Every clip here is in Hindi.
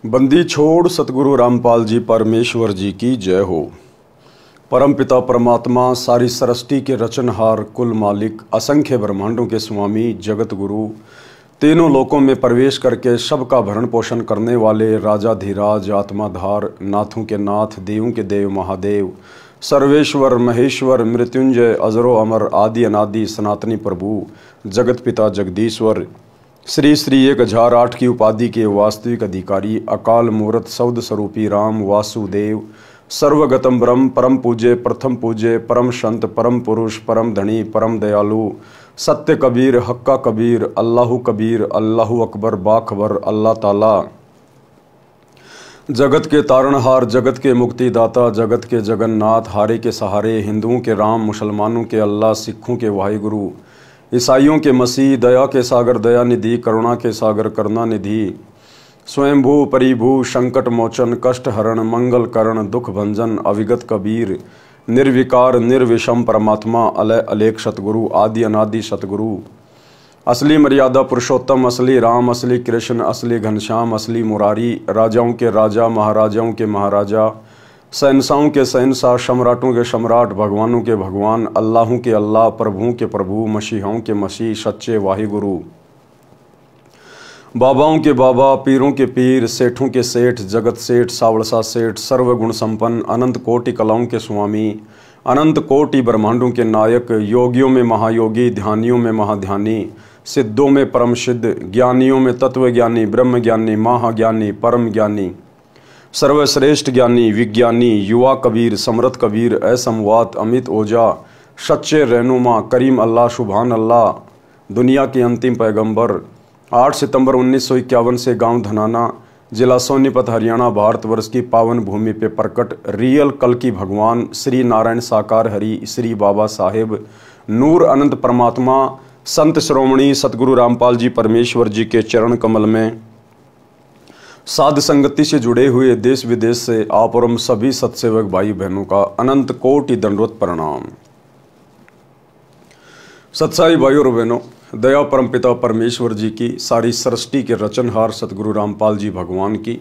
बंदी छोड़ सतगुरु रामपाल जी परमेश्वर जी की जय हो। परमपिता परमात्मा सारी सृष्टि के रचनहार, कुल मालिक, असंख्य ब्रह्मांडों के स्वामी, जगत गुरु, तीनों लोकों में प्रवेश करके सबका भरण पोषण करने वाले राजाधिराज, आत्माधार, नाथों के नाथ, देवों के देव, महादेव, सर्वेश्वर, महेश्वर, मृत्युंजय, अजरो अमर, आदि अनादि, सनातनी प्रभु, जगत पिता जगदीश्वर, श्री श्री 1008 की उपाधि के वास्तविक अधिकारी, अकाल मूर्त, शब्द स्वरूपी राम वासुदेव, सर्वगतम ब्रह्म, परम पूज्य, प्रथम पूज्य, परम संत, परम पुरुष, परम धनी, परम दयालु, सत्य कबीर, हक्का कबीर, अल्लाहु कबीर, अल्लाहु अकबर, बाखबर, अल्लाह ताला, जगत के तारणहार, जगत के मुक्तिदाता, जगत के जगन्नाथ, हारे के सहारे, हिंदुओं के राम, मुसलमानों के अल्लाह, सिखों के वाहिगुरु, ईसाइयों के मसीह, दया के सागर दया निधि, करुणा के सागर करुणा निधि, स्वयंभू परिभू, संकट मोचन, कष्ट हरण, मंगल करण, दुख भंजन, अविगत कबीर, निर्विकार निर्विषम परमात्मा, अलय अलेख सतगुरु, आदि अनादि सतगुरु, असली मर्यादा पुरुषोत्तम, असली राम, असली कृष्ण, असली घनश्याम, असली मुरारी, राजाओं के राजा, महाराजाओं के महाराजा, शहंशाहों के शहंशाह, सम्राटों के सम्राट, भगवानों के भगवान, अल्लाहों के अल्लाह, प्रभुओं के प्रभु, मसीहों के मसीह, सच्चे वाहिगुरु, बाबाओं के बाबा, पीरों के पीर, सेठों के सेठ, जगत सेठ, सावड़सा सेठ, सर्वगुण संपन्न, अनंत कोटि कलाओं के स्वामी, अनंत कोटि ब्रह्मांडों के नायक, योगियों में महायोगी, ध्यानियों में महाध्यानी, सिद्धों में परम सिद्ध, ज्ञानियों में तत्वज्ञानी, ब्रह्म ज्ञानी, महाज्ञानी, परम ज्ञानी, सर्वश्रेष्ठ ज्ञानी, विज्ञानी, युवा कबीर, समृत कबीर, असमवात, अमित ओझा, सच्चे रहनुमा, करीम अल्लाह, सुभान अल्लाह, दुनिया के अंतिम पैगंबर, 8 सितंबर 1951 से गांव धनाना, जिला सोनीपत, हरियाणा, भारतवर्ष की पावन भूमि पे प्रकट रियल कल की भगवान श्री नारायण साकार हरि, श्री बाबा साहेब नूर अनंत परमात्मा, संत श्रोमणी सतगुरु रामपाल जी परमेश्वर जी के चरण कमल में साध संगति से जुड़े हुए देश विदेश से आप और हम सभी सत्सेवक भाई बहनों का अनंत कोटि दंडवत प्रणाम। सत्साई भाई और बहनों, दया परमपिता परमेश्वर जी की, सारी सृष्टि के रचनहार सतगुरु रामपाल जी भगवान की,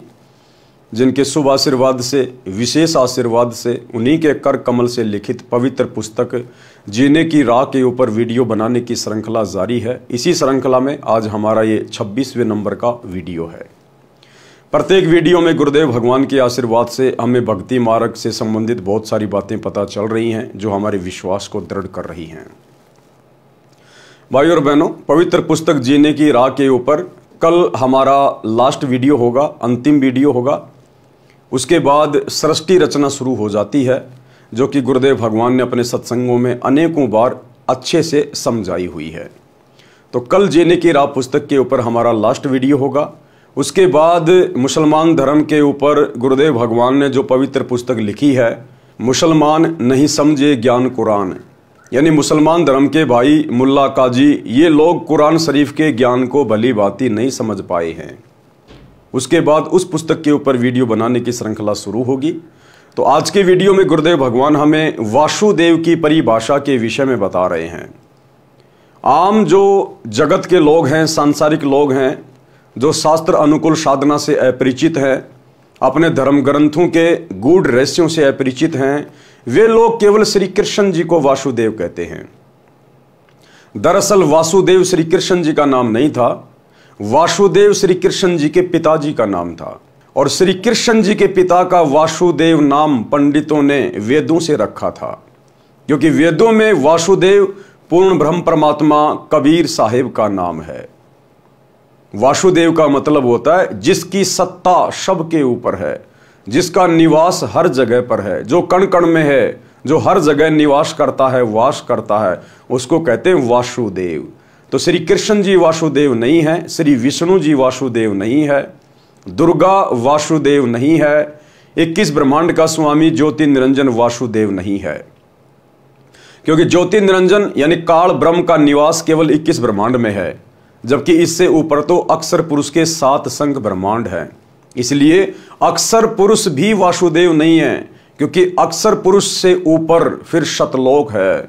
जिनके शुभ आशीर्वाद से, विशेष आशीर्वाद से, उन्हीं के कर कमल से लिखित पवित्र पुस्तक जीने की राह के ऊपर वीडियो बनाने की श्रृंखला जारी है। इसी श्रृंखला में आज हमारा ये 26वें नंबर का वीडियो है। प्रत्येक वीडियो में गुरुदेव भगवान के आशीर्वाद से हमें भक्ति मार्ग से संबंधित बहुत सारी बातें पता चल रही हैं, जो हमारे विश्वास को दृढ़ कर रही हैं। भाई और बहनों, पवित्र पुस्तक जीने की राह के ऊपर कल हमारा लास्ट वीडियो होगा, अंतिम वीडियो होगा। उसके बाद सृष्टि रचना शुरू हो जाती है, जो कि गुरुदेव भगवान ने अपने सत्संगों में अनेकों बार अच्छे से समझाई हुई है। तो कल जीने की राह पुस्तक के ऊपर हमारा लास्ट वीडियो होगा। उसके बाद मुसलमान धर्म के ऊपर गुरुदेव भगवान ने जो पवित्र पुस्तक लिखी है, मुसलमान नहीं समझे ज्ञान कुरान, यानी मुसलमान धर्म के भाई, मुल्ला, काजी, ये लोग कुरान शरीफ के ज्ञान को भली भांति नहीं समझ पाए हैं। उसके बाद उस पुस्तक के ऊपर वीडियो बनाने की श्रृंखला शुरू होगी। तो आज के वीडियो में गुरुदेव भगवान हमें वासुदेव की परिभाषा के विषय में बता रहे हैं। आम जो जगत के लोग हैं, सांसारिक लोग हैं, जो शास्त्र अनुकूल साधना से अपरिचित हैं, अपने धर्म ग्रंथों के गूढ़ रहस्यों से अपरिचित हैं, वे लोग केवल श्री कृष्ण जी को वासुदेव कहते हैं। दरअसल वासुदेव श्री कृष्ण जी का नाम नहीं था, वासुदेव श्री कृष्ण जी के पिताजी का नाम था। और श्री कृष्ण जी के पिता का वासुदेव नाम पंडितों ने वेदों से रखा था, क्योंकि वेदों में वासुदेव पूर्ण ब्रह्म परमात्मा कबीर साहेब का नाम है। वासुदेव का मतलब होता है जिसकी सत्ता सबके ऊपर है, जिसका निवास हर जगह पर है, जो कण कण में है, जो हर जगह निवास करता है, वास करता है, उसको कहते हैं वासुदेव। तो श्री कृष्ण जी वासुदेव नहीं है, श्री विष्णु जी वासुदेव नहीं है, दुर्गा वासुदेव नहीं है, 21 ब्रह्मांड का स्वामी ज्योति निरंजन वासुदेव नहीं है, क्योंकि ज्योति निरंजन यानी काल ब्रह्म का निवास केवल 21 ब्रह्मांड में है, जबकि इससे ऊपर तो अक्षर पुरुष के 7 संख्य ब्रह्मांड है। इसलिए अक्षर पुरुष भी वासुदेव नहीं है, क्योंकि अक्षर पुरुष से ऊपर फिर शतलोक है,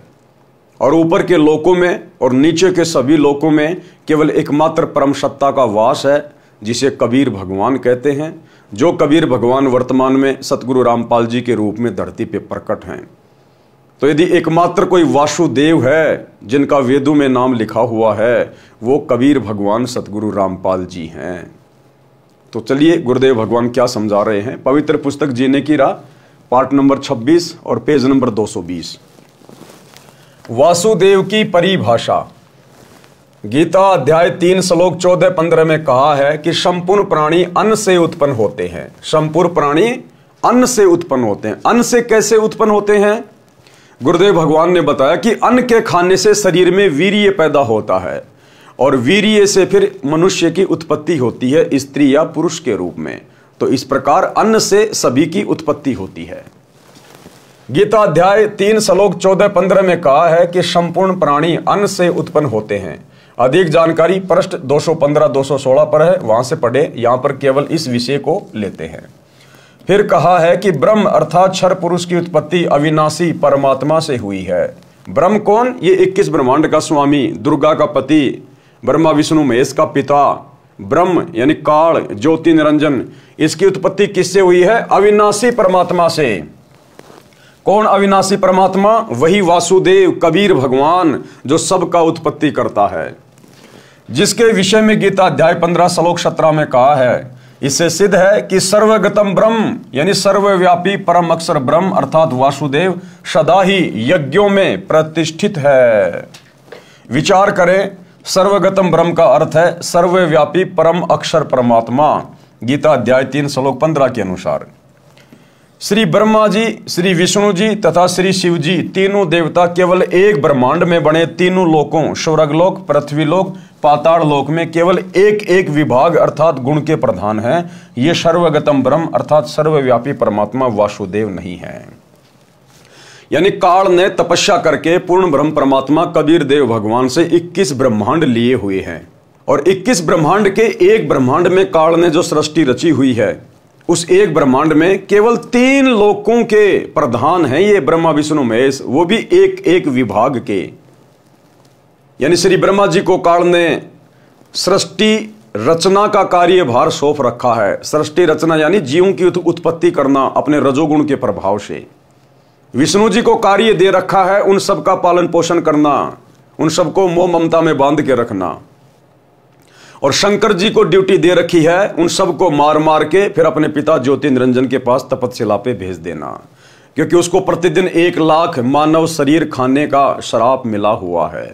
और ऊपर के लोकों में और नीचे के सभी लोकों में केवल एकमात्र परम सत्ता का वास है, जिसे कबीर भगवान कहते हैं, जो कबीर भगवान वर्तमान में सतगुरु रामपाल जी के रूप में धरती पे प्रकट हैं। तो यदि एकमात्र कोई वासुदेव है जिनका वेदों में नाम लिखा हुआ है, वो कबीर भगवान सतगुरु रामपाल जी हैं। तो चलिए गुरुदेव भगवान क्या समझा रहे हैं। पवित्र पुस्तक जीने की राह, पार्ट नंबर 26 और पेज नंबर 220। वासुदेव की परिभाषा। गीता अध्याय 3 श्लोक 14-15 में कहा है कि संपूर्ण प्राणी अन्न से उत्पन्न होते हैं। संपूर्ण प्राणी अन्न से उत्पन्न होते हैं। अन्न से कैसे उत्पन्न होते हैं? गुरुदेव भगवान ने बताया कि अन्न के खाने से शरीर में वीर्य पैदा होता है और वीर्य से फिर मनुष्य की उत्पत्ति होती है, स्त्री या पुरुष के रूप में। तो इस प्रकार अन्न से सभी की उत्पत्ति होती है। गीता अध्याय 3 श्लोक 14-15 में कहा है कि संपूर्ण प्राणी अन्न से उत्पन्न होते हैं। अधिक जानकारी पृष्ठ 215-216 पर है, वहां से पढ़े। यहां पर केवल इस विषय को लेते हैं। फिर कहा है कि ब्रह्म अर्थात क्षर पुरुष की उत्पत्ति अविनाशी परमात्मा से हुई है। ब्रह्म कौन? ये 21 ब्रह्मांड का स्वामी, दुर्गा का पति, ब्रह्मा विष्णु महेश का पिता। ब्रह्म यानी काल, ज्योति निरंजन, इसकी उत्पत्ति किससे हुई है? अविनाशी परमात्मा से। कौन अविनाशी परमात्मा? वही वासुदेव कबीर भगवान जो सबका उत्पत्ति करता है, जिसके विषय में गीता अध्याय 15 श्लोक 17 में कहा है। इससे सिद्ध है कि सर्वगतम ब्रह्म यानी सर्वव्यापी परम अक्षर ब्रह्म अर्थात वासुदेव सदा ही यज्ञों में प्रतिष्ठित है। विचार करें, सर्वगतम ब्रह्म का अर्थ है सर्वव्यापी परम अक्षर परमात्मा। गीता अध्याय 3 श्लोक 15 के अनुसार श्री ब्रह्मा जी, श्री विष्णु जी तथा श्री शिव जी तीनों देवता केवल एक ब्रह्मांड में बने तीनों लोकों स्वर्गलोक, पृथ्वीलोक, पाताल लोक में केवल एक एक विभाग अर्थात गुण के प्रधान हैं। ये सर्वगतम ब्रह्म अर्थात सर्वव्यापी परमात्मा वासुदेव नहीं है। यानी काल ने तपस्या करके पूर्ण ब्रह्म परमात्मा कबीर देव भगवान से 21 ब्रह्मांड लिए हुए हैं और 21 ब्रह्मांड के एक ब्रह्मांड में काल ने जो सृष्टि रची हुई है, उस एक ब्रह्मांड में केवल 3 लोकों के प्रधान हैं ये ब्रह्मा विष्णु महेश, वो भी एक एक विभाग के। यानी श्री ब्रह्मा जी को काल ने सृष्टि रचना का कार्यभार सौंप रखा है। सृष्टि रचना यानी जीवों की उत्पत्ति करना अपने रजोगुण के प्रभाव से। विष्णु जी को कार्य दे रखा है उन सब का पालन पोषण करना, उन सबको मोह ममता में बांध के रखना। और शंकर जी को ड्यूटी दे रखी है उन सबको मार मार के फिर अपने पिता ज्योति निरंजन के पास तपस्या पे भेज देना, क्योंकि उसको प्रतिदिन 1 लाख मानव शरीर खाने का श्राप मिला हुआ है।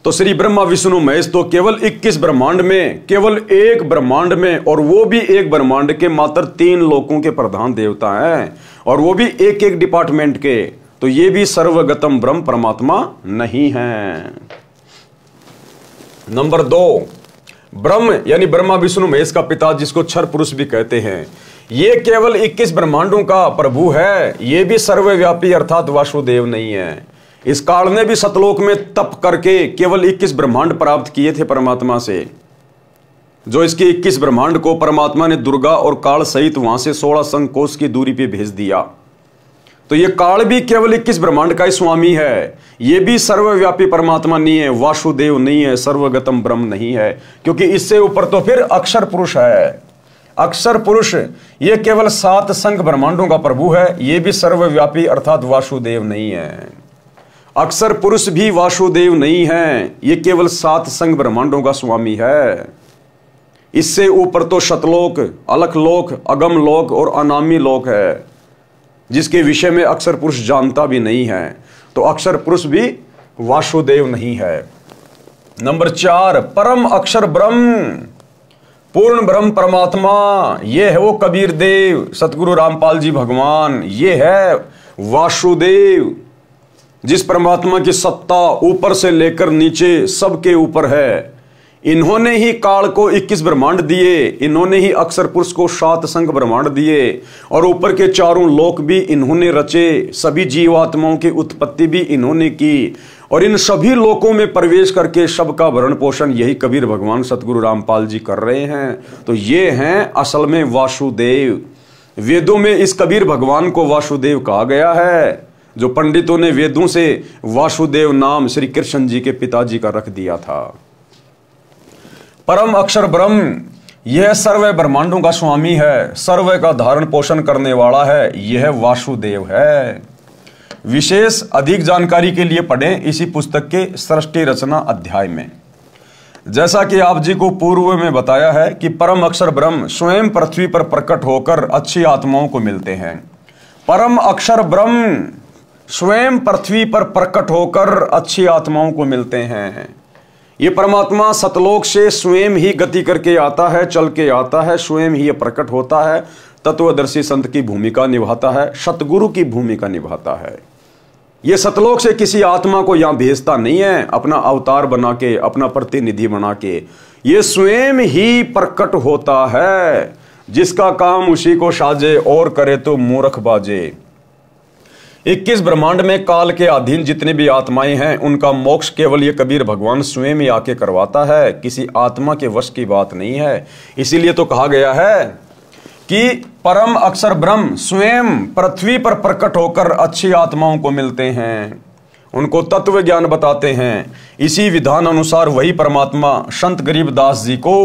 तो श्री ब्रह्मा विष्णु महेश तो केवल 21 ब्रह्मांड में, केवल एक ब्रह्मांड में, और वो भी एक ब्रह्मांड के मात्र 3 लोकों के प्रधान देवता हैं, और वो भी एक एक डिपार्टमेंट के। तो ये भी सर्वगतम ब्रह्म परमात्मा नहीं है। नंबर 2, ब्रह्म यानी ब्रह्मा विष्णु महेश का पिता, जिसको क्षर पुरुष भी कहते हैं, ये केवल 21 ब्रह्मांडों का प्रभु है। ये भी सर्वव्यापी अर्थात वासुदेव नहीं है। इस काल ने भी सतलोक में तप करके केवल 21 ब्रह्मांड प्राप्त किए थे परमात्मा से। जो इसके 21 ब्रह्मांड को परमात्मा ने दुर्गा और काल सहित वहां से 16 संकोश की दूरी पे भेज दिया। तो ये काल भी केवल 21 ब्रह्मांड का ही स्वामी है। ये भी सर्वव्यापी परमात्मा नहीं है, वासुदेव नहीं है, सर्वगतम ब्रह्म नहीं है, क्योंकि इससे ऊपर तो फिर अक्षर पुरुष है। अक्षर पुरुष ये केवल 7 संघ ब्रह्मांडों का प्रभु है। ये भी सर्वव्यापी अर्थात वासुदेव नहीं है। अक्षर पुरुष भी वासुदेव नहीं है, ये केवल 7 संघ ब्रह्मांडों का स्वामी है। इससे ऊपर तो शतलोक, अलख लोक, अगम लोक और अनामी लोक है, जिसके विषय में अक्षर पुरुष जानता भी नहीं है। तो अक्षर पुरुष भी वासुदेव नहीं है। नंबर 4, परम अक्षर ब्रह्म, पूर्ण ब्रह्म परमात्मा, ये है वो कबीर देव सतगुरु रामपाल जी भगवान। ये है वासुदेव, जिस परमात्मा की सत्ता ऊपर से लेकर नीचे सबके ऊपर है। इन्होंने ही काल को 21 ब्रह्मांड दिए, इन्होंने ही अक्षर पुरुष को 7 संघ ब्रह्मांड दिए, और ऊपर के 4 लोक भी इन्होंने रचे। सभी जीवात्माओं की उत्पत्ति भी इन्होंने की, और इन सभी लोकों में प्रवेश करके सबका भरण पोषण यही कबीर भगवान सतगुरु रामपाल जी कर रहे हैं। तो ये हैं असल में वासुदेव। वेदों में इस कबीर भगवान को वासुदेव कहा गया है, जो पंडितों ने वेदों से वासुदेव नाम श्री कृष्ण जी के पिताजी का रख दिया था। परम अक्षर ब्रह्म यह सर्व ब्रह्मांडों का स्वामी है, सर्व का धारण पोषण करने वाला है, यह वासुदेव है। विशेष अधिक जानकारी के लिए पढ़ें इसी पुस्तक के सृष्टि रचना अध्याय में। जैसा कि आप जी को पूर्व में बताया है कि परम अक्षर ब्रह्म स्वयं पृथ्वी पर प्रकट होकर अच्छी आत्माओं को मिलते हैं। परम अक्षर ब्रह्म स्वयं पृथ्वी पर प्रकट होकर अच्छी आत्माओं को मिलते हैं। ये परमात्मा सतलोक से स्वयं ही गति करके आता है, चल के आता है, स्वयं ही प्रकट होता है, तत्वदर्शी संत की भूमिका निभाता है, सतगुरु की भूमिका निभाता है। ये सतलोक से किसी आत्मा को यहां भेजता नहीं है अपना अवतार बना के, अपना प्रतिनिधि बना के। ये स्वयं ही प्रकट होता है। जिसका काम उसी को साजे और करे तो मूर्ख बाजे। 21 ब्रह्मांड में काल के अधीन जितने भी आत्माएं हैं उनका मोक्ष केवल ये कबीर भगवान स्वयं ही आके करवाता है, किसी आत्मा के वश की बात नहीं है। इसीलिए तो कहा गया है कि परम अक्षर ब्रह्म स्वयं पृथ्वी पर प्रकट होकर अच्छी आत्माओं को मिलते हैं, उनको तत्व ज्ञान बताते हैं। इसी विधान अनुसार वही परमात्मा संत गरीबदास जी को,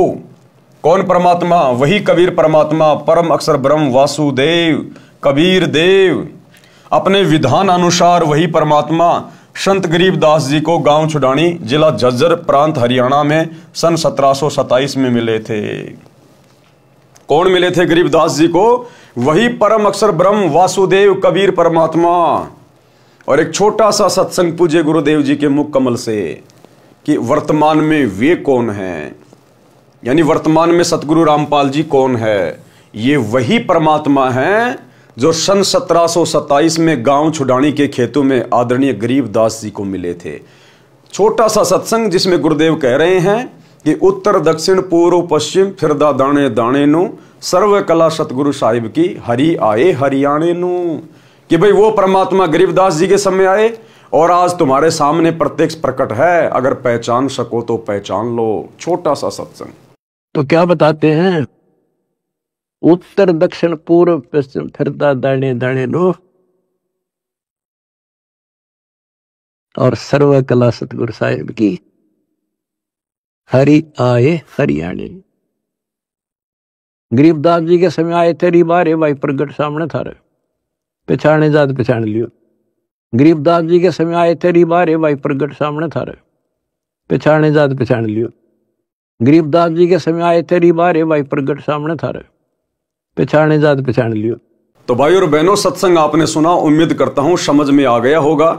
कौन परमात्मा? वही कबीर परमात्मा, परम अक्षर ब्रह्म वासुदेव कबीर देव, अपने विधान अनुसार वही परमात्मा संत गरीबदास जी को गांव छुडानी, जिला झज्जर, प्रांत हरियाणा में सन 1727 में मिले थे। कौन मिले थे गरीबदास जी को? वही परम अक्षर ब्रह्म वासुदेव कबीर परमात्मा। और एक छोटा सा सत्संग पूज्य गुरुदेव जी के मुख कमल से कि वर्तमान में वे कौन हैं, यानी वर्तमान में सतगुरु रामपाल जी कौन है? ये वही परमात्मा हैं जो सन 1727 में गांव छुडानी के खेतों में आदरणीय गरीबदास जी को मिले थे। छोटा सा सत्संग जिसमें गुरुदेव कह रहे हैं कि उत्तर दक्षिण पूर्व पश्चिम फिरदा दाने दाने नु, सर्व कला सतगुरु साहिब की हरि आए हरियाणे नु। कि भाई वो परमात्मा गरीबदास जी के समय आए और आज तुम्हारे सामने प्रत्यक्ष प्रकट है, अगर पहचान सको तो पहचान लो। छोटा सा सत्संग। तो क्या बताते हैं? उत्तर दक्षिण पूर्व पश्चिम फिरदा दाने दाने नो, और सर्व कला सतगुरु साहिब की हरि आए हरियाणे। गरीबदास जी के समय आए तेरी बारे भाई प्रगट सामने थारे, पहचाने जात पहचान लियो। गरीबदास जी के समय आए तेरी बारे भाई प्रगट सामने थारे, पहचाने जात पहचान लियो। गरीबदास जी के समय आए तेरी बारे भाई प्रगट सामने थारे, पहचाने जात पहचान लियो। तो भाई और बहनों, सत्संग आपने सुना, उम्मीद करता हूं समझ में आ गया होगा।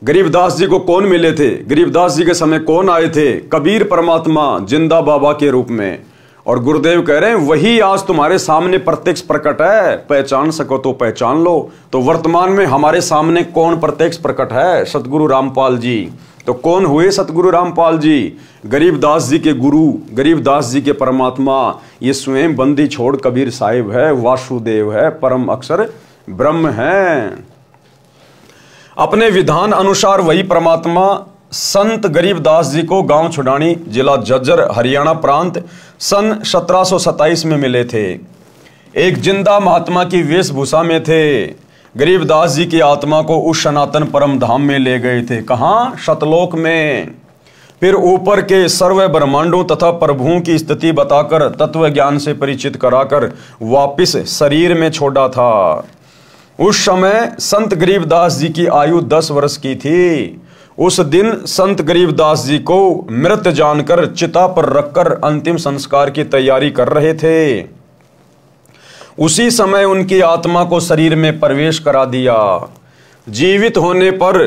गरीबदास जी को कौन मिले थे? गरीबदास जी के समय कौन आए थे? कबीर परमात्मा जिंदा बाबा के रूप में। और गुरुदेव कह रहे हैं वही आज तुम्हारे सामने प्रत्यक्ष प्रकट है, पहचान सको तो पहचान लो। तो वर्तमान में हमारे सामने कौन प्रत्यक्ष प्रकट है? सतगुरु रामपाल जी। तो कौन हुए सतगुरु रामपाल जी? गरीबदास जी के गुरु, गरीबदास जी के परमात्मा। ये स्वयं बंदी छोड़ कबीर साहिब है, वासुदेव है, परम अक्षर ब्रह्म है। अपने विधान अनुसार वही परमात्मा संत गरीबदास जी को गांव छुडानी, जिला झज्जर, हरियाणा प्रांत सन 1727 में मिले थे। एक जिंदा महात्मा की वेशभूषा में थे। गरीबदास जी की आत्मा को उस सनातन परम धाम में ले गए थे। कहां? सतलोक में। फिर ऊपर के सर्व ब्रह्मांडों तथा प्रभुओं की स्थिति बताकर तत्व ज्ञान से परिचित कराकर वापिस शरीर में छोड़ा था। उस समय संत गरीबदास जी की आयु 10 वर्ष की थी। उस दिन संत गरीबदास जी को मृत जानकर चिता पर रखकर अंतिम संस्कार की तैयारी कर रहे थे। उसी समय उनकी आत्मा को शरीर में प्रवेश करा दिया। जीवित होने पर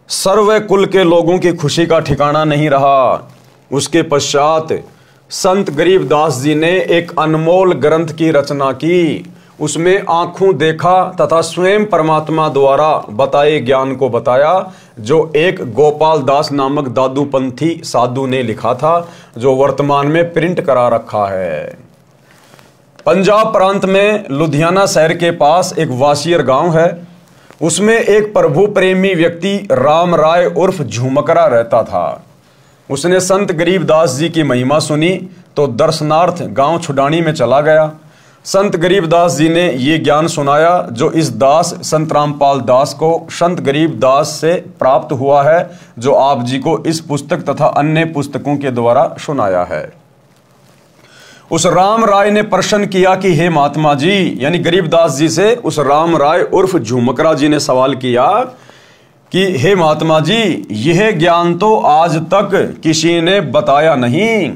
सर्व कुल के लोगों की खुशी का ठिकाना नहीं रहा। उसके पश्चात संत गरीबदास जी ने एक अनमोल ग्रंथ की रचना की। उसमें आंखों देखा तथा स्वयं परमात्मा द्वारा बताए ज्ञान को बताया, जो एक गोपाल दास नामक दादूपंथी साधु ने लिखा था, जो वर्तमान में प्रिंट करा रखा है। पंजाब प्रांत में लुधियाना शहर के पास एक वासियर गांव है। उसमें एक प्रभु प्रेमी व्यक्ति राम राय उर्फ झुमकरा रहता था। उसने संत गरीबदास जी की महिमा सुनी तो दर्शनार्थ गांव छुडानी में चला गया। संत गरीबदास जी ने ये ज्ञान सुनाया जो इस दास संत रामपाल दास को संत गरीबदास से प्राप्त हुआ है, जो आप जी को इस पुस्तक तथा अन्य पुस्तकों के द्वारा सुनाया है। उस राम राय ने प्रश्न किया कि हे महात्मा जी, यानी गरीबदास जी से उस राम राय उर्फ झुमकरा जी ने सवाल किया कि हे महात्मा जी, यह ज्ञान तो आज तक किसी ने बताया नहीं।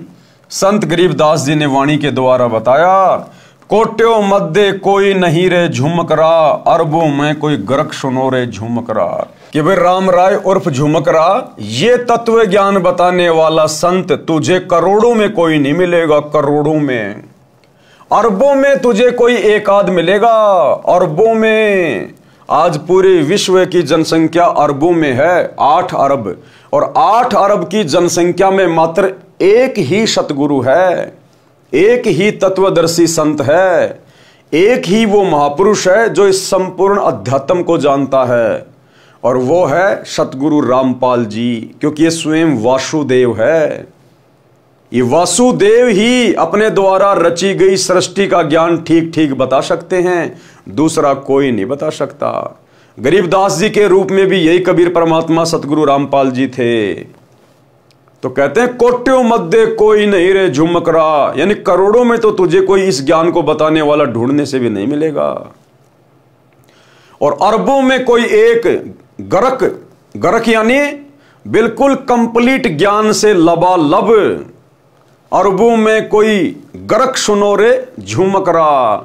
संत गरीबदास जी ने वाणी के द्वारा बताया, कोट्यों मध्य कोई नहीं रे झुमकरा, अरबों में कोई गरक सुनो रे झुमकरा। कि भाई राम राय उर्फ झुमकरा, ये तत्व ज्ञान बताने वाला संत तुझे करोड़ों में कोई नहीं मिलेगा, करोड़ों में। अरबों में तुझे कोई एक आध मिलेगा, अरबों में। आज पूरे विश्व की जनसंख्या अरबों में है, 8 अरब, और 8 अरब की जनसंख्या में मात्र एक ही सतगुरु है, एक ही तत्वदर्शी संत है, एक ही वो महापुरुष है जो इस संपूर्ण अध्यात्म को जानता है, और वो है सतगुरु रामपाल जी। क्योंकि ये स्वयं वासुदेव है, ये वासुदेव ही अपने द्वारा रची गई सृष्टि का ज्ञान ठीक ठीक बता सकते हैं, दूसरा कोई नहीं बता सकता। गरीबदास जी के रूप में भी यही कबीर परमात्मा सतगुरु रामपाल जी थे। तो कहते हैं कोट्यों मध्य कोई नहीं रे झुमकरा, यानी करोड़ों में तो तुझे कोई इस ज्ञान को बताने वाला ढूंढने से भी नहीं मिलेगा, और अरबों में कोई एक गरक, गरक यानी बिल्कुल कंप्लीट ज्ञान से लबालब, अरबों में कोई गरक सुनो रे झुमकरा।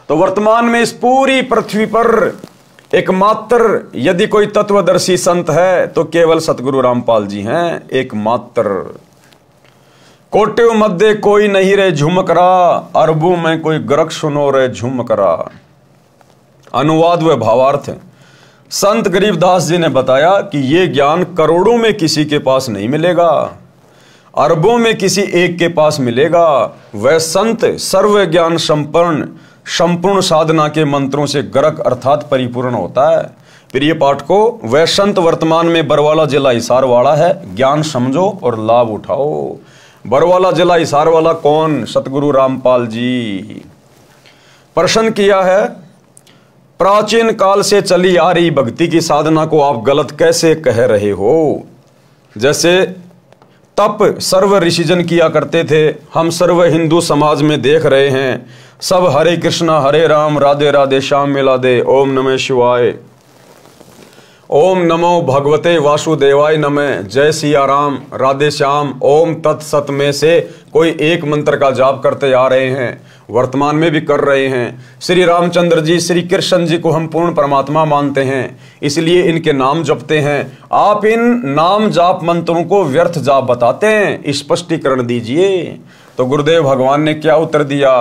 तो वर्तमान में इस पूरी पृथ्वी पर एकमात्र यदि कोई तत्वदर्शी संत है तो केवल सतगुरु रामपाल जी हैं, एकमात्र। कोट्यों मध्य कोई नहीं रे झुमकरा, अरबों में कोई गरक सुनो रे झुमकरा। अनुवाद व भावार्थ। संत गरीबदास जी ने बताया कि यह ज्ञान करोड़ों में किसी के पास नहीं मिलेगा, अरबों में किसी एक के पास मिलेगा। वह संत सर्व ज्ञान संपन्न, संपूर्ण साधना के मंत्रों से गरक अर्थात परिपूर्ण होता है। प्रिय पाठकों, वह संत वर्तमान में बरवाला जिला हिसार वाला है। ज्ञान समझो और लाभ उठाओ। बरवाला जिला हिसार वाला कौन? सतगुरु रामपाल जी। प्रश्न किया है, प्राचीन काल से चली आ रही भक्ति की साधना को आप गलत कैसे कह रहे हो? जैसे तप सर्व ऋषिजन किया करते थे, हम सर्व हिंदू समाज में देख रहे हैं। सब हरे कृष्णा हरे राम राधे राधे श्याम मिला दे, ओम नमः शिवाय, ओम नमो भगवते वासुदेवाय नमः, जय सिया राम राधे श्याम, ओम तत्सत में से कोई एक मंत्र का जाप करते आ रहे हैं, वर्तमान में भी कर रहे हैं। श्री रामचंद्र जी, श्री कृष्ण जी को हम पूर्ण परमात्मा मानते हैं, इसलिए इनके नाम जपते हैं। आप इन नाम जाप मंत्रों को व्यर्थ जाप बताते हैं, स्पष्टीकरण दीजिए। तो गुरुदेव भगवान ने क्या उत्तर दिया?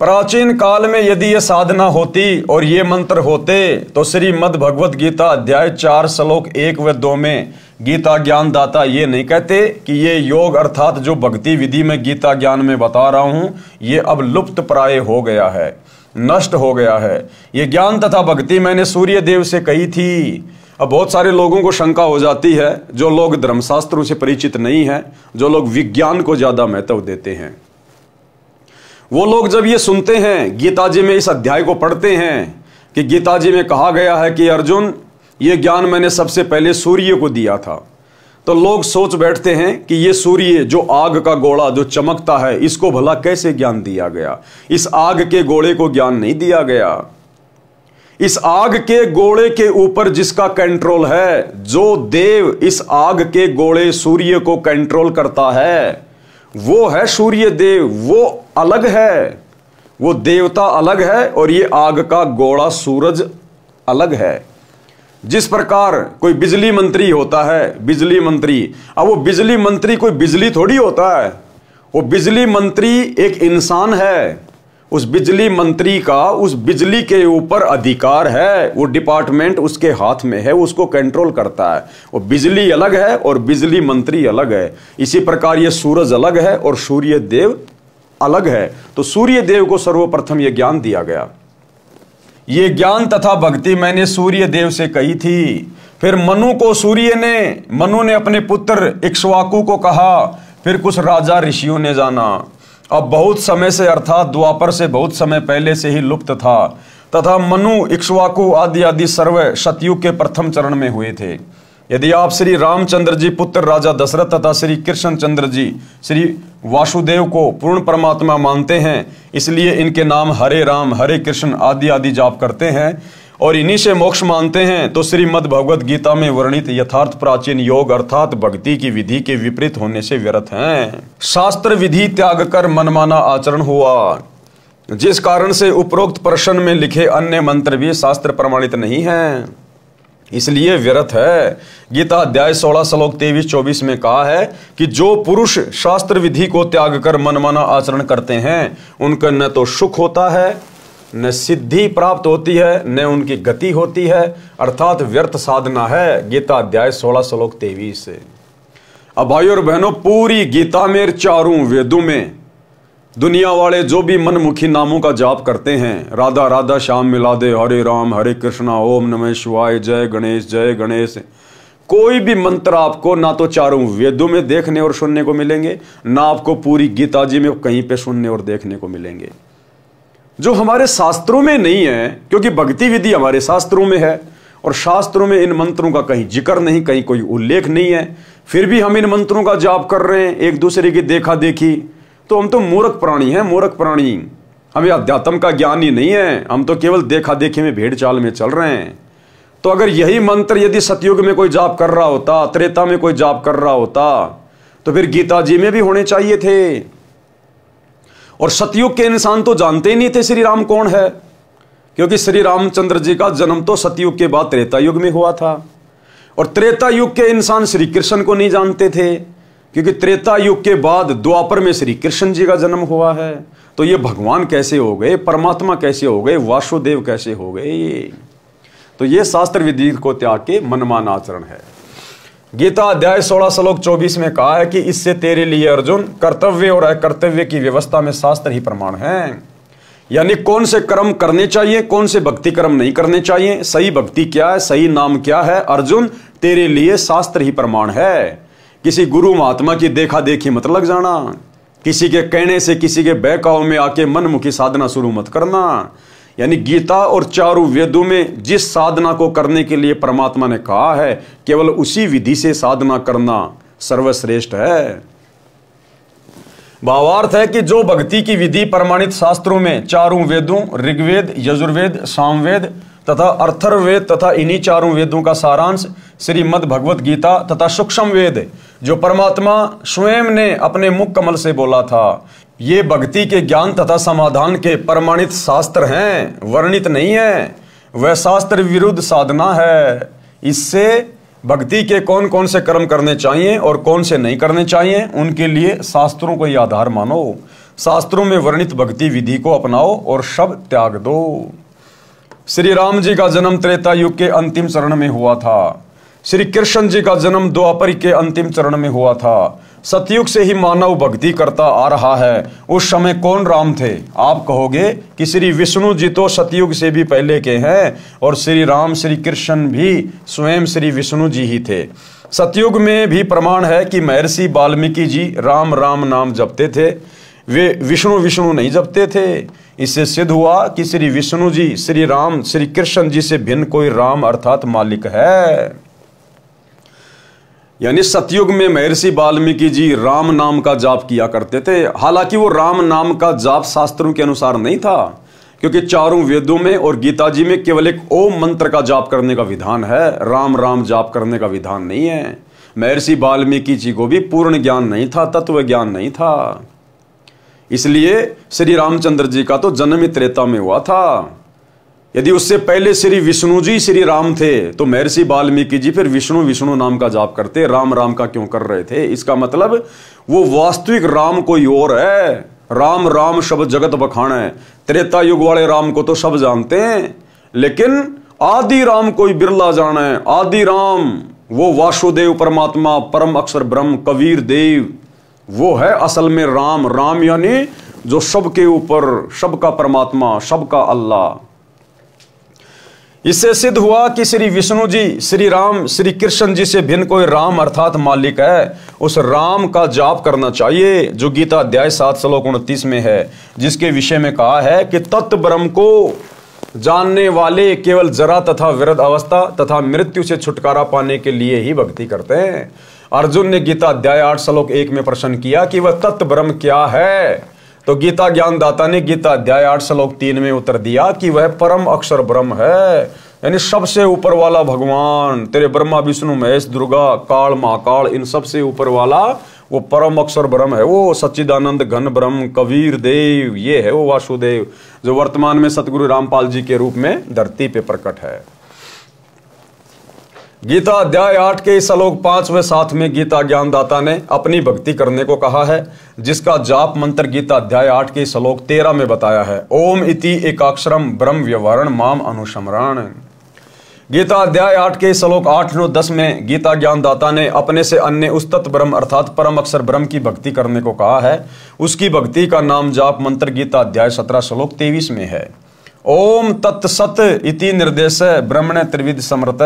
प्राचीन काल में यदि ये साधना होती और ये मंत्र होते तो श्रीमद् भगवत गीता अध्याय 4 श्लोक 1 व 2 में गीता ज्ञान दाता ये नहीं कहते कि ये योग अर्थात जो भक्ति विधि में गीता ज्ञान में बता रहा हूं ये अब लुप्त प्राय हो गया है, नष्ट हो गया है। ये ज्ञान तथा भक्ति मैंने सूर्य देव से कही थी। अब बहुत सारे लोगों को शंका हो जाती है, जो लोग धर्मशास्त्रों से परिचित नहीं है, जो लोग विज्ञान को ज्यादा महत्व देते हैं, वो लोग जब ये सुनते हैं, गीता जी में इस अध्याय को पढ़ते हैं कि गीता जी में कहा गया है कि अर्जुन ये ज्ञान मैंने सबसे पहले सूर्य को दिया था, तो लोग सोच बैठते हैं कि ये सूर्य जो आग का गोला जो चमकता है, इसको भला कैसे ज्ञान दिया गया? इस आग के गोले को ज्ञान नहीं दिया गया। इस आग के गोले के ऊपर जिसका कंट्रोल है, जो देव इस आग के गोले सूर्य को कंट्रोल करता है, वो है सूर्य देव। वो अलग है, वो देवता अलग है, और ये आग का गोला सूरज अलग है। जिस प्रकार कोई बिजली मंत्री होता है, बिजली मंत्री, अब वो बिजली मंत्री कोई बिजली थोड़ी होता है, वो बिजली मंत्री एक इंसान है। उस बिजली मंत्री का उस बिजली के ऊपर अधिकार है, वो डिपार्टमेंट उसके हाथ में है, उसको कंट्रोल करता है। वो बिजली अलग है और बिजली मंत्री अलग है। इसी प्रकार ये सूरज अलग है और सूर्य देव अलग है। तो सूर्य देव को सर्वप्रथम ये ज्ञान दिया गया। ये ज्ञान तथा भक्ति मैंने सूर्य देव से कही थी। फिर मनु को मनु ने अपने पुत्र इक्ष्वाकु को कहा। फिर कुछ राजा ऋषियों ने जाना। अब बहुत समय से अर्थात द्वापर से बहुत समय पहले से ही लुप्त था तथा मनु, इक्ष्वाकु आदि आदि सर्व सतयुग के प्रथम चरण में हुए थे। यदि आप श्री रामचंद्र जी पुत्र राजा दशरथ तथा श्री कृष्ण चंद्र जी श्री वासुदेव को पूर्ण परमात्मा मानते हैं, इसलिए इनके नाम हरे राम हरे कृष्ण आदि आदि जाप करते हैं और इन्हीं से मोक्ष मानते हैं, तो श्रीमद् भगवद गीता में वर्णित यथार्थ प्राचीन योग अर्थात भक्ति की विधि के विपरीत होने से व्यर्थ हैं। शास्त्र विधि त्याग कर मनमाना आचरण हुआ, जिस कारण से उपरोक्त प्रश्न में लिखे अन्य मंत्र भी शास्त्र प्रमाणित नहीं हैं, इसलिए व्यर्थ है। गीता अध्याय 16 श्लोक 23-24 में कहा है कि जो पुरुष शास्त्र विधि को त्याग कर मनमाना आचरण करते हैं, उनका न तो सुख होता है, न सिद्धि प्राप्त होती है, न उनकी गति होती है, अर्थात व्यर्थ साधना है। गीता अध्याय 16 श्लोक 23 से। अब भाइयों और बहनों, पूरी गीता में चारों वेदों में दुनिया वाले जो भी मनमुखी नामों का जाप करते हैं, राधा राधा श्याम मिला दे, हरे राम हरे कृष्णा, ओम नमः शिवाय, जय गणेश, कोई भी मंत्र आपको ना तो चारों वेदों में देखने और सुनने को मिलेंगे, ना आपको पूरी गीता जी में कहीं पे सुनने और देखने को मिलेंगे, जो हमारे शास्त्रों में नहीं है। क्योंकि भक्ति विधि हमारे शास्त्रों में है और शास्त्रों में इन मंत्रों का कहीं जिक्र नहीं, कहीं कोई उल्लेख नहीं है, फिर भी हम इन मंत्रों का जाप कर रहे हैं एक दूसरे की देखा देखी। तो हम तो मूर्ख प्राणी हैं, मूर्ख प्राणी। हमें अध्यात्म का ज्ञान ही नहीं है, हम तो केवल देखा देखी में भेड़ चाल में चल रहे हैं। तो अगर यही मंत्र यदि सतयुग में कोई जाप कर रहा होता, त्रेता में कोई जाप कर रहा होता, तो फिर गीता जी में भी होने चाहिए थे। और सतयुग के इंसान तो जानते ही नहीं थे श्री राम कौन है, क्योंकि श्री रामचंद्र जी का जन्म तो सतयुग के बाद त्रेता युग में हुआ था। और त्रेता युग के इंसान श्री कृष्ण को नहीं जानते थे, क्योंकि त्रेता युग के बाद द्वापर में श्री कृष्ण जी का जन्म हुआ है। तो ये भगवान कैसे हो गए, परमात्मा कैसे हो गए, वासुदेव कैसे हो गए? तो ये शास्त्र विधि को त्याग के मनमान आचरण है। गीता अध्याय 16 श्लोक 24 में कहा है कि इससे तेरे लिए अर्जुन कर्तव्य और अकर्तव्य की व्यवस्था में शास्त्र ही प्रमाण है। यानी कौन से कर्म करने चाहिए, कौन से भक्ति कर्म नहीं करने चाहिए, सही भक्ति क्या है, सही नाम क्या है, अर्जुन तेरे लिए शास्त्र ही प्रमाण है। किसी गुरु महात्मा की देखा देखी मत लग जाना, किसी के कहने से किसी के बहकाव में आके मनमुखी साधना शुरू मत करना। यानी गीता और चारों वेदों में जिस साधना को करने के लिए परमात्मा ने कहा है, केवल उसी विधि से साधना करना सर्वश्रेष्ठ है। भावार्थ है कि जो भक्ति की विधि प्रमाणित शास्त्रों में चारों वेदों ऋग्वेद, यजुर्वेद, सामवेद तथा अथर्ववेद तथा इन्हीं चारों वेदों का सारांश श्रीमद् भगवत गीता तथा सूक्ष्म वेद जो परमात्मा स्वयं ने अपने मुख कमल से बोला था, ये भक्ति के ज्ञान तथा समाधान के प्रमाणित शास्त्र हैं, वर्णित नहीं है। वह शास्त्र विरुद्ध साधना है। इससे भक्ति के कौन कौन से कर्म करने चाहिए और कौन से नहीं करने चाहिए, उनके लिए शास्त्रों को ही आधार मानो। शास्त्रों में वर्णित भक्ति विधि को अपनाओ और सब त्याग दो। श्री राम जी का जन्म त्रेता युग के अंतिम चरण में हुआ था। श्री कृष्ण जी का जन्म द्वापर के अंतिम चरण में हुआ था। सतयुग से ही मानव भक्ति करता आ रहा है। उस समय कौन राम थे? आप कहोगे कि श्री विष्णु जी तो सतयुग से भी पहले के हैं और श्री राम श्री कृष्ण भी स्वयं श्री विष्णु जी ही थे। सतयुग में भी प्रमाण है कि महर्षि वाल्मीकि जी राम राम नाम जपते थे, वे विष्णु विष्णु नहीं जपते थे। इससे सिद्ध हुआ कि श्री विष्णु जी श्री राम श्री कृष्ण जी से भिन्न कोई राम अर्थात मालिक है। यानी सतयुग में महर्षि वाल्मीकि जी राम नाम का जाप किया करते थे। हालांकि वो राम नाम का जाप शास्त्रों के अनुसार नहीं था, क्योंकि चारों वेदों में और गीता जी में केवल एक ओम मंत्र का जाप करने का विधान है, राम राम जाप करने का विधान नहीं है। महर्षि वाल्मीकि जी को भी पूर्ण ज्ञान नहीं था, तत्व ज्ञान नहीं था। इसलिए श्री रामचंद्र जी का तो जन्म ही त्रेता में हुआ था। यदि उससे पहले श्री विष्णु जी श्री राम थे, तो महर्षि वाल्मीकि जी फिर विष्णु विष्णु नाम का जाप करते, राम राम का क्यों कर रहे थे? इसका मतलब वो वास्तविक राम कोई और है। राम राम शब्द जगत बखान है। त्रेता युग वाले राम को तो सब जानते हैं, लेकिन आदि राम कोई बिरला जाना है। आदि राम वो वासुदेव परमात्मा, परम अक्षर ब्रह्म, कबीर देव, वो है असल में राम। राम यानी जो सबके ऊपर, सबका परमात्मा, सबका अल्लाह। इससे सिद्ध हुआ कि श्री विष्णु जी, श्री राम, श्री कृष्ण जी से भिन्न कोई राम अर्थात मालिक है। उस राम का जाप करना चाहिए जो गीता अध्याय 7 श्लोक 29 में है, जिसके विषय में कहा है कि तत्व ब्रह्म को जानने वाले केवल जरा तथा विरध अवस्था तथा मृत्यु से छुटकारा पाने के लिए ही भक्ति करते हैं। अर्जुन ने गीता अध्याय 8 श्लोक 1 में प्रश्न किया कि वह तत्व ब्रह्म क्या है, तो गीता ज्ञानदाता ने गीता अध्याय 8 श्लोक 3 में उत्तर दिया कि वह परम अक्षर ब्रह्म है, यानी सबसे ऊपर वाला भगवान, तेरे ब्रह्मा विष्णु महेश दुर्गा काल महाकाल इन सबसे ऊपर वाला वो परम अक्षर ब्रह्म है, वो सच्चिदानंद घन ब्रह्म कबीर देव, ये है वो वासुदेव जो वर्तमान में सतगुरु रामपाल जी के रूप में धरती पे प्रकट है। गीता अध्याय 8 के श्लोक 5 व 7 में गीता ज्ञानदाता ने अपनी भक्ति करने को कहा है, जिसका जाप मंत्र गीता अध्याय 8 के श्लोक 13 में बताया है, ओम इति एकाक्षरम ब्रह्म व्यवहारण माम अनुसमरण। गीता अध्याय 8 के श्लोक 8, 9, 10 में गीता ज्ञानदाता ने अपने से अन्य उस तत्व ब्रह्म अर्थात परम अक्षर ब्रह्म की भक्ति करने को कहा है। उसकी भक्ति का नाम जाप मंत्र गीता अध्याय 17 श्लोक 23 में है, ओम तत्सत इति निर्देश ब्रह्मण त्रिविध समृत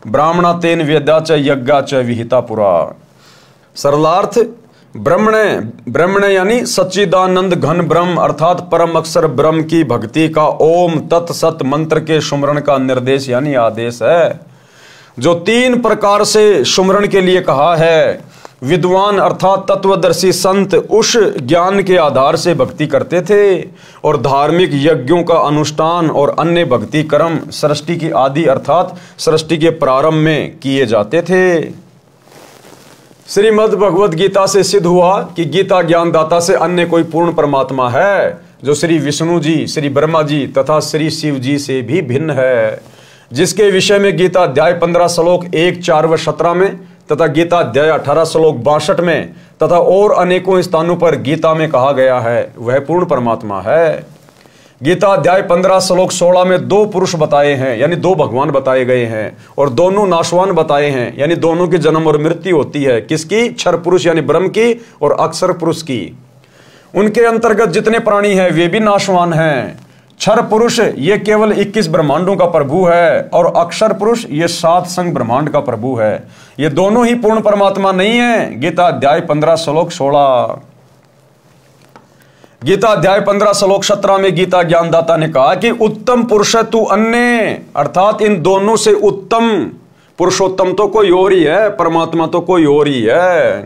ब्राह्मणा तेन वेदा च यज्ञा च विहिता पुरा। सरलार्थ ब्रह्मण यानी सच्चिदानंद घन ब्रह्म अर्थात परम अक्षर ब्रह्म की भक्ति का ओम तत्सत मंत्र के सुमरण का निर्देश यानी आदेश है, जो 3 प्रकार से सुमरण के लिए कहा है। विद्वान अर्थात तत्वदर्शी संत उस ज्ञान के आधार से भक्ति करते थे और धार्मिक यज्ञों का अनुष्ठान और अन्य भक्ति कर्म सृष्टि की आदि अर्थात सृष्टि के प्रारंभ में किए जाते थे। श्रीमद् भगवद गीता से सिद्ध हुआ कि गीता ज्ञानदाता से अन्य कोई पूर्ण परमात्मा है जो श्री विष्णु जी, श्री ब्रह्मा जी तथा श्री शिव जी से भी भिन्न है, जिसके विषय में गीता अध्याय 15 श्लोक 1, 4 व 17 में तथा गीता अध्याय 18 श्लोक 62 में तथा और अनेकों स्थानों पर गीता में कहा गया है, वह पूर्ण परमात्मा है। गीता अध्याय 15 श्लोक 16 में 2 पुरुष बताए हैं, यानी 2 भगवान बताए गए हैं, और दोनों नाशवान बताए हैं, यानी दोनों की जन्म और मृत्यु होती है। किसकी? क्षर पुरुष यानी ब्रह्म की और अक्षर पुरुष की। उनके अंतर्गत जितने प्राणी हैं वे भी नाशवान हैं। क्षर पुरुष ये केवल 21 ब्रह्मांडों का प्रभु है और अक्षर पुरुष ये 7 संग ब्रह्मांड का प्रभु है। ये दोनों ही पूर्ण परमात्मा नहीं है। गीता अध्याय 15 श्लोक 16। गीता अध्याय 15 श्लोक 17 में गीता ज्ञानदाता ने कहा कि उत्तम पुरुष तू अन्य, अर्थात इन दोनों से उत्तम पुरुषोत्तम तो कोई और ही है, परमात्मा तो कोई और ही है।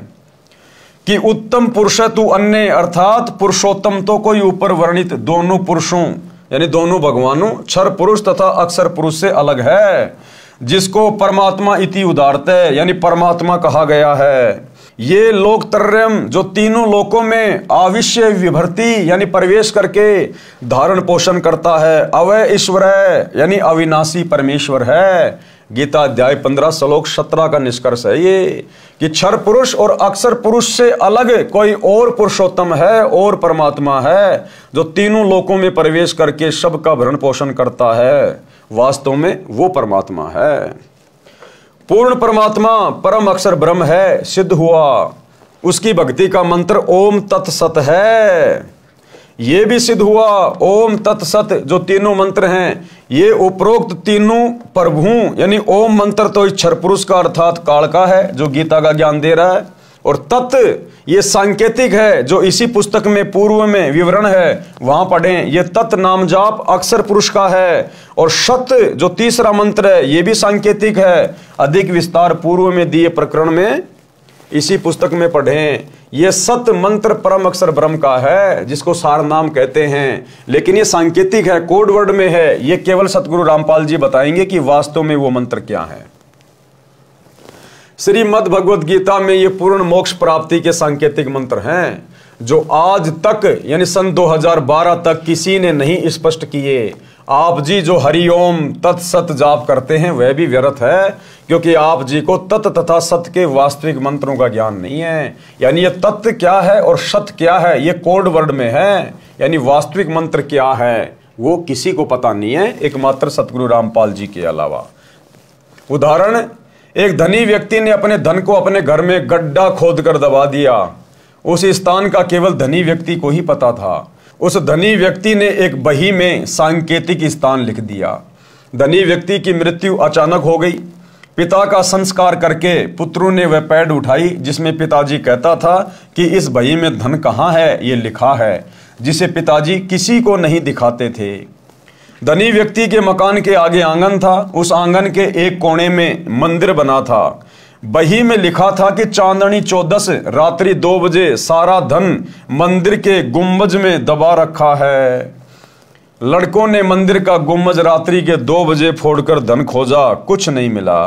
कि उत्तम पुरुष तू अन्य अर्थात पुरुषोत्तम तो कोई ऊपर वर्णित दोनों पुरुषों यानी दोनों भगवानों क्षर पुरुष तथा अक्षर पुरुष से अलग है, जिसको परमात्मा इति उदारत है यानी परमात्मा कहा गया है। ये लोकत्रयम जो तीनों लोकों में आविश्य विभर्ति यानी प्रवेश करके धारण पोषण करता है, अवय ईश्वर है यानी अविनाशी परमेश्वर है। गीता अध्याय 15 श्लोक 17 का निष्कर्ष है ये कि क्षर पुरुष और अक्षर पुरुष से अलग कोई और पुरुषोत्तम है और परमात्मा है जो तीनों लोकों में प्रवेश करके सबका भरण पोषण करता है। वास्तव में वो परमात्मा है। पूर्ण परमात्मा परम अक्षर ब्रह्म है, सिद्ध हुआ। उसकी भक्ति का मंत्र ओम तत्सत है, ये भी सिद्ध हुआ। ओम तत्सत जो तीनों मंत्र हैं ये उपरोक्त तीनों प्रभुओं यानी ओम मंत्र तो क्षर पुरुष का अर्थात काल का है जो गीता का ज्ञान दे रहा है, और तत् ये सांकेतिक है जो इसी पुस्तक में पूर्व में विवरण है वहां पढ़ें। ये तत् नाम जाप अक्षर पुरुष का है, और सत जो तीसरा मंत्र है ये भी सांकेतिक है। अधिक विस्तार पूर्व में दिए प्रकरण में इसी पुस्तक में पढ़ें। ये सत मंत्र परम अक्षर ब्रह्म का है जिसको सार नाम कहते हैं, लेकिन ये सांकेतिक है, कोड वर्ड में है। ये केवल सतगुरु रामपाल जी बताएंगे कि वास्तव में वो मंत्र क्या है। श्रीमद् भगवद गीता में ये पूर्ण मोक्ष प्राप्ति के सांकेतिक मंत्र हैं जो आज तक यानी सन 2012 तक किसी ने नहीं स्पष्ट किए। आप जी जो हरिओम तत्सत जाप करते हैं वह भी व्यर्थ है, क्योंकि आप जी को तत् तथा सत के वास्तविक मंत्रों का ज्ञान नहीं है। यानी ये तत्व क्या है और सत क्या है ये कोड वर्ड में है, यानी वास्तविक मंत्र क्या है वो किसी को पता नहीं है एकमात्र सतगुरु रामपाल जी के अलावा। उदाहरण, एक धनी व्यक्ति ने अपने धन को अपने घर में गड्ढा खोदकर दबा दिया। उस स्थान का केवल धनी व्यक्ति को ही पता था। उस धनी व्यक्ति ने एक बही में सांकेतिक स्थान लिख दिया। धनी व्यक्ति की मृत्यु अचानक हो गई। पिता का संस्कार करके पुत्रों ने वह पैड उठाई जिसमें पिताजी कहता था कि इस बही में धन कहाँ है, ये लिखा है, जिसे पिताजी किसी को नहीं दिखाते थे। धनी व्यक्ति के मकान के आगे आंगन था। उस आंगन के एक कोने में मंदिर बना था। बही में लिखा था कि चांदनी 14 रात्रि 2 बजे सारा धन मंदिर के गुंबज में दबा रखा है। लड़कों ने मंदिर का गुंबज रात्रि के 2 बजे फोड़कर धन खोजा, कुछ नहीं मिला।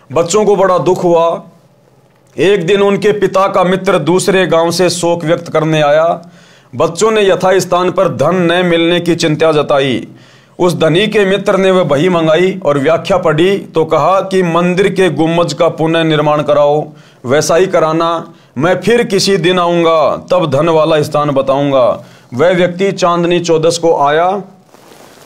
बच्चों को बड़ा दुख हुआ। एक दिन उनके पिता का मित्र दूसरे गांव से शोक व्यक्त करने आया। बच्चों ने यथास्थान पर धन न मिलने की चिंता जताई। उस धनी के मित्र ने वह बही मंगाई और व्याख्या पढ़ी तो कहा कि मंदिर के गुंबज का पुनः निर्माण कराओ। वैसा ही कराना, मैं फिर किसी दिन आऊंगा, तब धन वाला स्थान बताऊंगा। वह व्यक्ति चांदनी 14 को आया।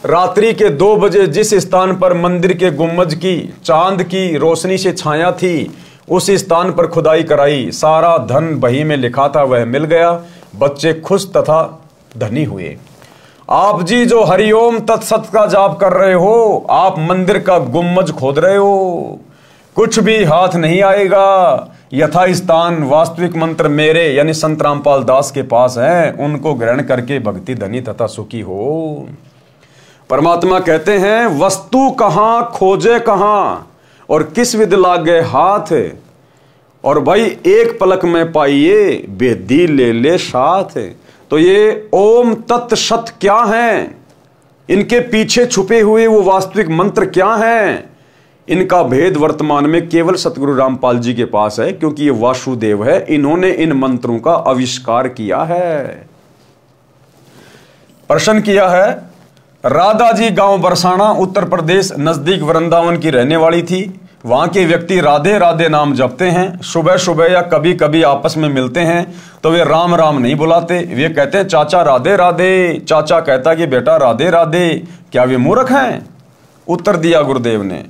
रात्रि के 2 बजे जिस स्थान पर मंदिर के गुंबज की चांद की रोशनी से छाया थी, उस स्थान पर खुदाई कराई। सारा धन बही में लिखा था वह मिल गया। बच्चे खुश तथा धनी हुए। आप जी जो हरिओम तत्सत का जाप कर रहे हो, आप मंदिर का गुंबज खोद रहे हो, कुछ भी हाथ नहीं आएगा। यथास्थान वास्तविक मंत्र मेरे यानी संत रामपाल दास के पास है, उनको ग्रहण करके भक्ति धनी तथा सुखी हो। परमात्मा कहते हैं वस्तु कहां खोजे कहां और किस विध लागे हाथ, और भाई एक पलक में पाइए बेदी ले ले साथ। तो ये ओम तत् सत क्या है, इनके पीछे छुपे हुए वो वास्तविक मंत्र क्या हैं, इनका भेद वर्तमान में केवल सतगुरु रामपाल जी के पास है, क्योंकि ये वासुदेव है, इन्होंने इन मंत्रों का आविष्कार किया है। प्रश्न किया है, राधा जी गांव बरसाना उत्तर प्रदेश नजदीक वृंदावन की रहने वाली थी। वहां के व्यक्ति राधे राधे नाम जपते हैं। सुबह सुबह या कभी कभी आपस में मिलते हैं तो वे राम राम नहीं बुलाते, वे कहते हैं चाचा राधे राधे। चाचा कहता कि बेटा राधे राधे, क्या वे मूर्ख हैं? उत्तर दिया गुरुदेव ने,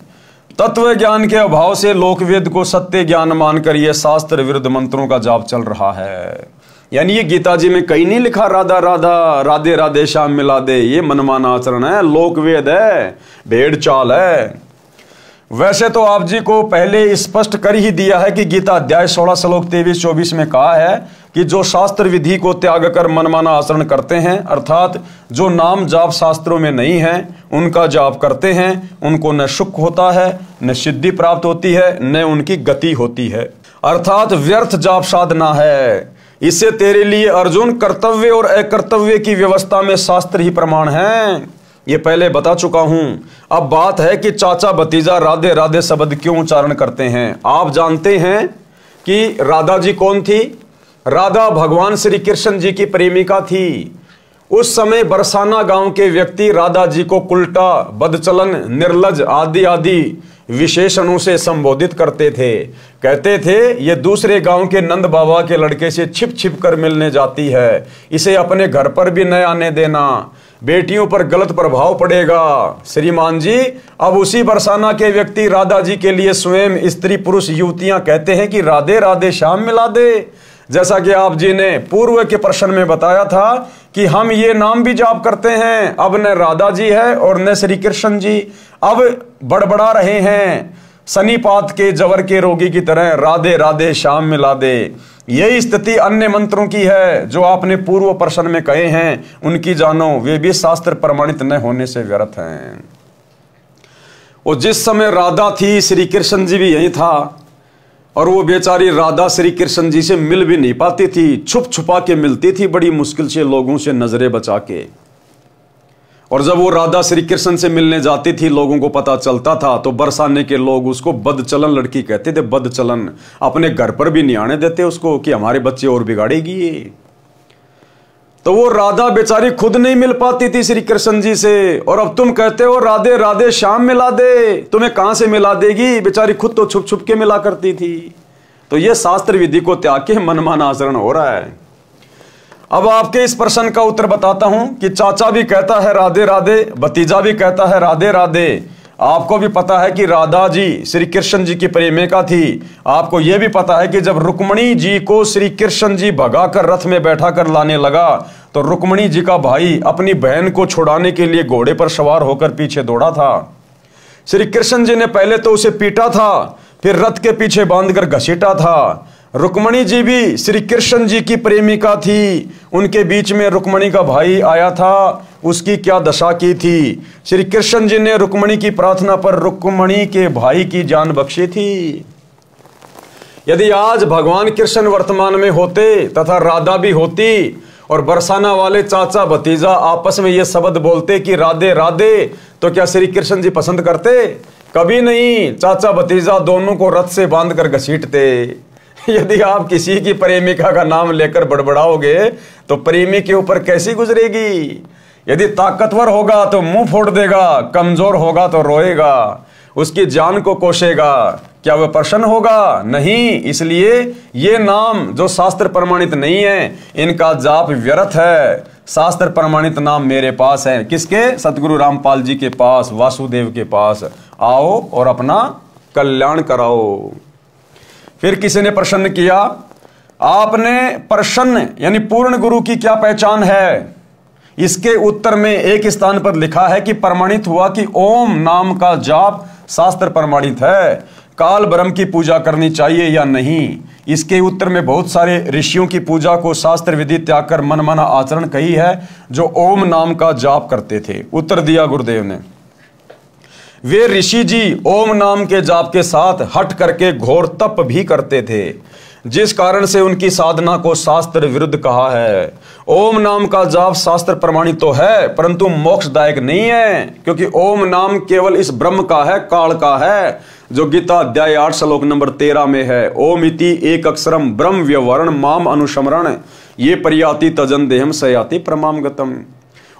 तत्व ज्ञान के अभाव से लोकवेद को सत्य ज्ञान मानकर यह शास्त्र विरुद्ध मंत्रों का जाप चल रहा है। यानी ये गीता जी में कहीं नहीं लिखा राधा राधा, राधे राधे श्याम मिला दे, ये मनमाना आचरण है, लोकवेद है, भेड़ चाल है। वैसे तो आप जी को पहले स्पष्ट कर ही दिया है कि गीता अध्याय 16 श्लोक 23-24 में कहा है कि जो शास्त्र विधि को त्याग कर मनमाना आचरण करते हैं, अर्थात जो नाम जाप शास्त्रों में नहीं है उनका जाप करते हैं, उनको न सुख होता है, न सिद्धि प्राप्त होती है, न उनकी गति होती है, अर्थात व्यर्थ जाप साधना है। इससे तेरे लिए अर्जुन कर्तव्य और अकर्तव्य की व्यवस्था में शास्त्र ही प्रमाण है, ये पहले बता चुका हूं। अब बात है कि चाचा भतीजा राधे राधे शब्द क्यों उच्चारण करते हैं। आप जानते हैं कि राधा जी कौन थी? राधा भगवान श्री कृष्ण जी की प्रेमिका थी। उस समय बरसाना गांव के व्यक्ति राधा जी को उल्टा, बदचलन, निर्लज आदि आदि विशेषणों से संबोधित करते थे। कहते थे ये दूसरे गांव के नंद बाबा के लड़के से छिप छिप कर मिलने जाती है, इसे अपने घर पर भी न आने देना, बेटियों पर गलत प्रभाव पड़ेगा। श्रीमान जी, अब उसी बरसाना के व्यक्ति राधा जी के लिए स्वयं स्त्री पुरुष युवतियां कहते हैं कि राधे राधे श्याम मिला दे। जैसा कि आप जी ने पूर्व के प्रश्न में बताया था कि हम ये नाम भी जाप करते हैं, अब न राधा जी है और न श्री कृष्ण जी, अब बड़बड़ा रहे हैं सनीपात के जवर के रोगी की तरह, राधे राधे श्याम मिला दे। यही स्थिति अन्य मंत्रों की है जो आपने पूर्व प्रश्न में कहे हैं, उनकी जानो, वे भी शास्त्र प्रमाणित न होने से व्यर्थ हैं। और जिस समय राधा थी श्री कृष्ण जी भी यही था, और वो बेचारी राधा श्री कृष्ण जी से मिल भी नहीं पाती थी, छुप छुपा के मिलती थी बड़ी मुश्किल से लोगों से नजरें बचा के। और जब वो राधा श्री कृष्ण से मिलने जाती थी लोगों को पता चलता था तो बरसाने के लोग उसको बदचलन लड़की कहते थे, बदचलन, अपने घर पर भी नहीं आने देते उसको कि हमारे बच्चे और बिगाड़ेगी। तो वो राधा बेचारी खुद नहीं मिल पाती थी श्री कृष्ण जी से, और अब तुम कहते हो राधे राधे श्याम मिला दे, तुम्हें कहां से मिला देगी? बेचारी खुद तो छुप छुप के मिला करती थी। तो ये शास्त्र विधि को त्याग के मनमाना आचरण हो रहा है। अब आपके इस प्रश्न का उत्तर बताता हूं कि चाचा भी कहता है राधे राधे, भतीजा भी कहता है राधे राधे। आपको भी पता है कि राधा जी श्री कृष्ण जी की प्रेमिका थी। आपको यह भी पता है कि जब रुक्मणी जी को श्री कृष्ण जी भगाकर रथ में बैठा कर लाने लगा तो रुक्मणी जी का भाई अपनी बहन को छुड़ाने के लिए घोड़े पर सवार होकर पीछे दौड़ा था। श्री कृष्ण जी ने पहले तो उसे पीटा था, फिर रथ के पीछे बांधकर घसीटा था। रुक्मणी जी भी श्री कृष्ण जी की प्रेमिका थी, उनके बीच में रुक्मणी का भाई आया था, उसकी क्या दशा की थी। श्री कृष्ण जी ने रुक्मणी की प्रार्थना पर रुक्मणी के भाई की जान बख्शी थी। यदि आज भगवान कृष्ण वर्तमान में होते तथा राधा भी होती और बरसाना वाले चाचा भतीजा आपस में ये शब्द बोलते कि राधे राधे, तो क्या श्री कृष्ण जी पसंद करते? कभी नहीं। चाचा भतीजा दोनों को रथ से बांधकर घसीटते। यदि आप किसी की प्रेमिका का नाम लेकर बड़बड़ाओगे तो प्रेमी के ऊपर कैसी गुजरेगी? यदि ताकतवर होगा तो मुंह फोड़ देगा, कमजोर होगा तो रोएगा, उसकी जान को कोसेगा। क्या वह प्रसन्न होगा? नहीं। इसलिए ये नाम जो शास्त्र प्रमाणित नहीं है, इनका जाप व्यर्थ है। शास्त्र प्रमाणित नाम मेरे पास है। किसके? सतगुरु रामपाल जी के पास, वासुदेव के पास। आओ और अपना कल्याण कराओ। फिर किसी ने प्रश्न किया, आपने प्रसन्न यानी पूर्ण गुरु की क्या पहचान है? इसके उत्तर में एक स्थान पर लिखा है कि प्रमाणित हुआ कि ओम नाम का जाप शास्त्र प्रमाणित है। काल ब्रह्म की पूजा करनी चाहिए या नहीं? इसके उत्तर में बहुत सारे ऋषियों की पूजा को शास्त्र विधि त्याग कर मनमाना आचरण कही है, जो ओम नाम का जाप करते थे। उत्तर दिया गुरुदेव ने, वे ऋषि जी ओम नाम के जाप के साथ हट करके घोर तप भी करते थे, जिस कारण से उनकी साधना को शास्त्र विरुद्ध कहा है। ओम नाम का जाप शास्त्र प्रमाणित तो है, परंतु मोक्षदायक नहीं है, क्योंकि ओम नाम केवल इस ब्रह्म का है, काल का है, जो गीता अध्याय 8 श्लोक नंबर 13 में है। ओम इति एक अक्षरम ब्रह्म व्यवहरण माम अनुस्मरण ये पर्याति तजन देहम सयाति प्रमाम गतम।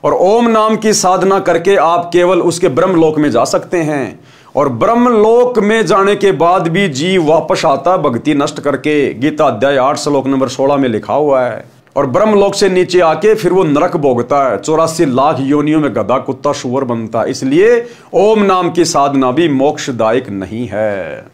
और ओम नाम की साधना करके आप केवल उसके ब्रह्म लोक में जा सकते हैं, और ब्रह्म लोक में जाने के बाद भी जीव वापस आता भक्ति नष्ट करके। गीता अध्याय 8 श्लोक नंबर 16 में लिखा हुआ है। और ब्रह्म लोक से नीचे आके फिर वो नरक भोगता है, 84 लाख योनियों में गधा कुत्ता सुअर बनता है। इसलिए ओम नाम की साधना भी मोक्षदायक नहीं है,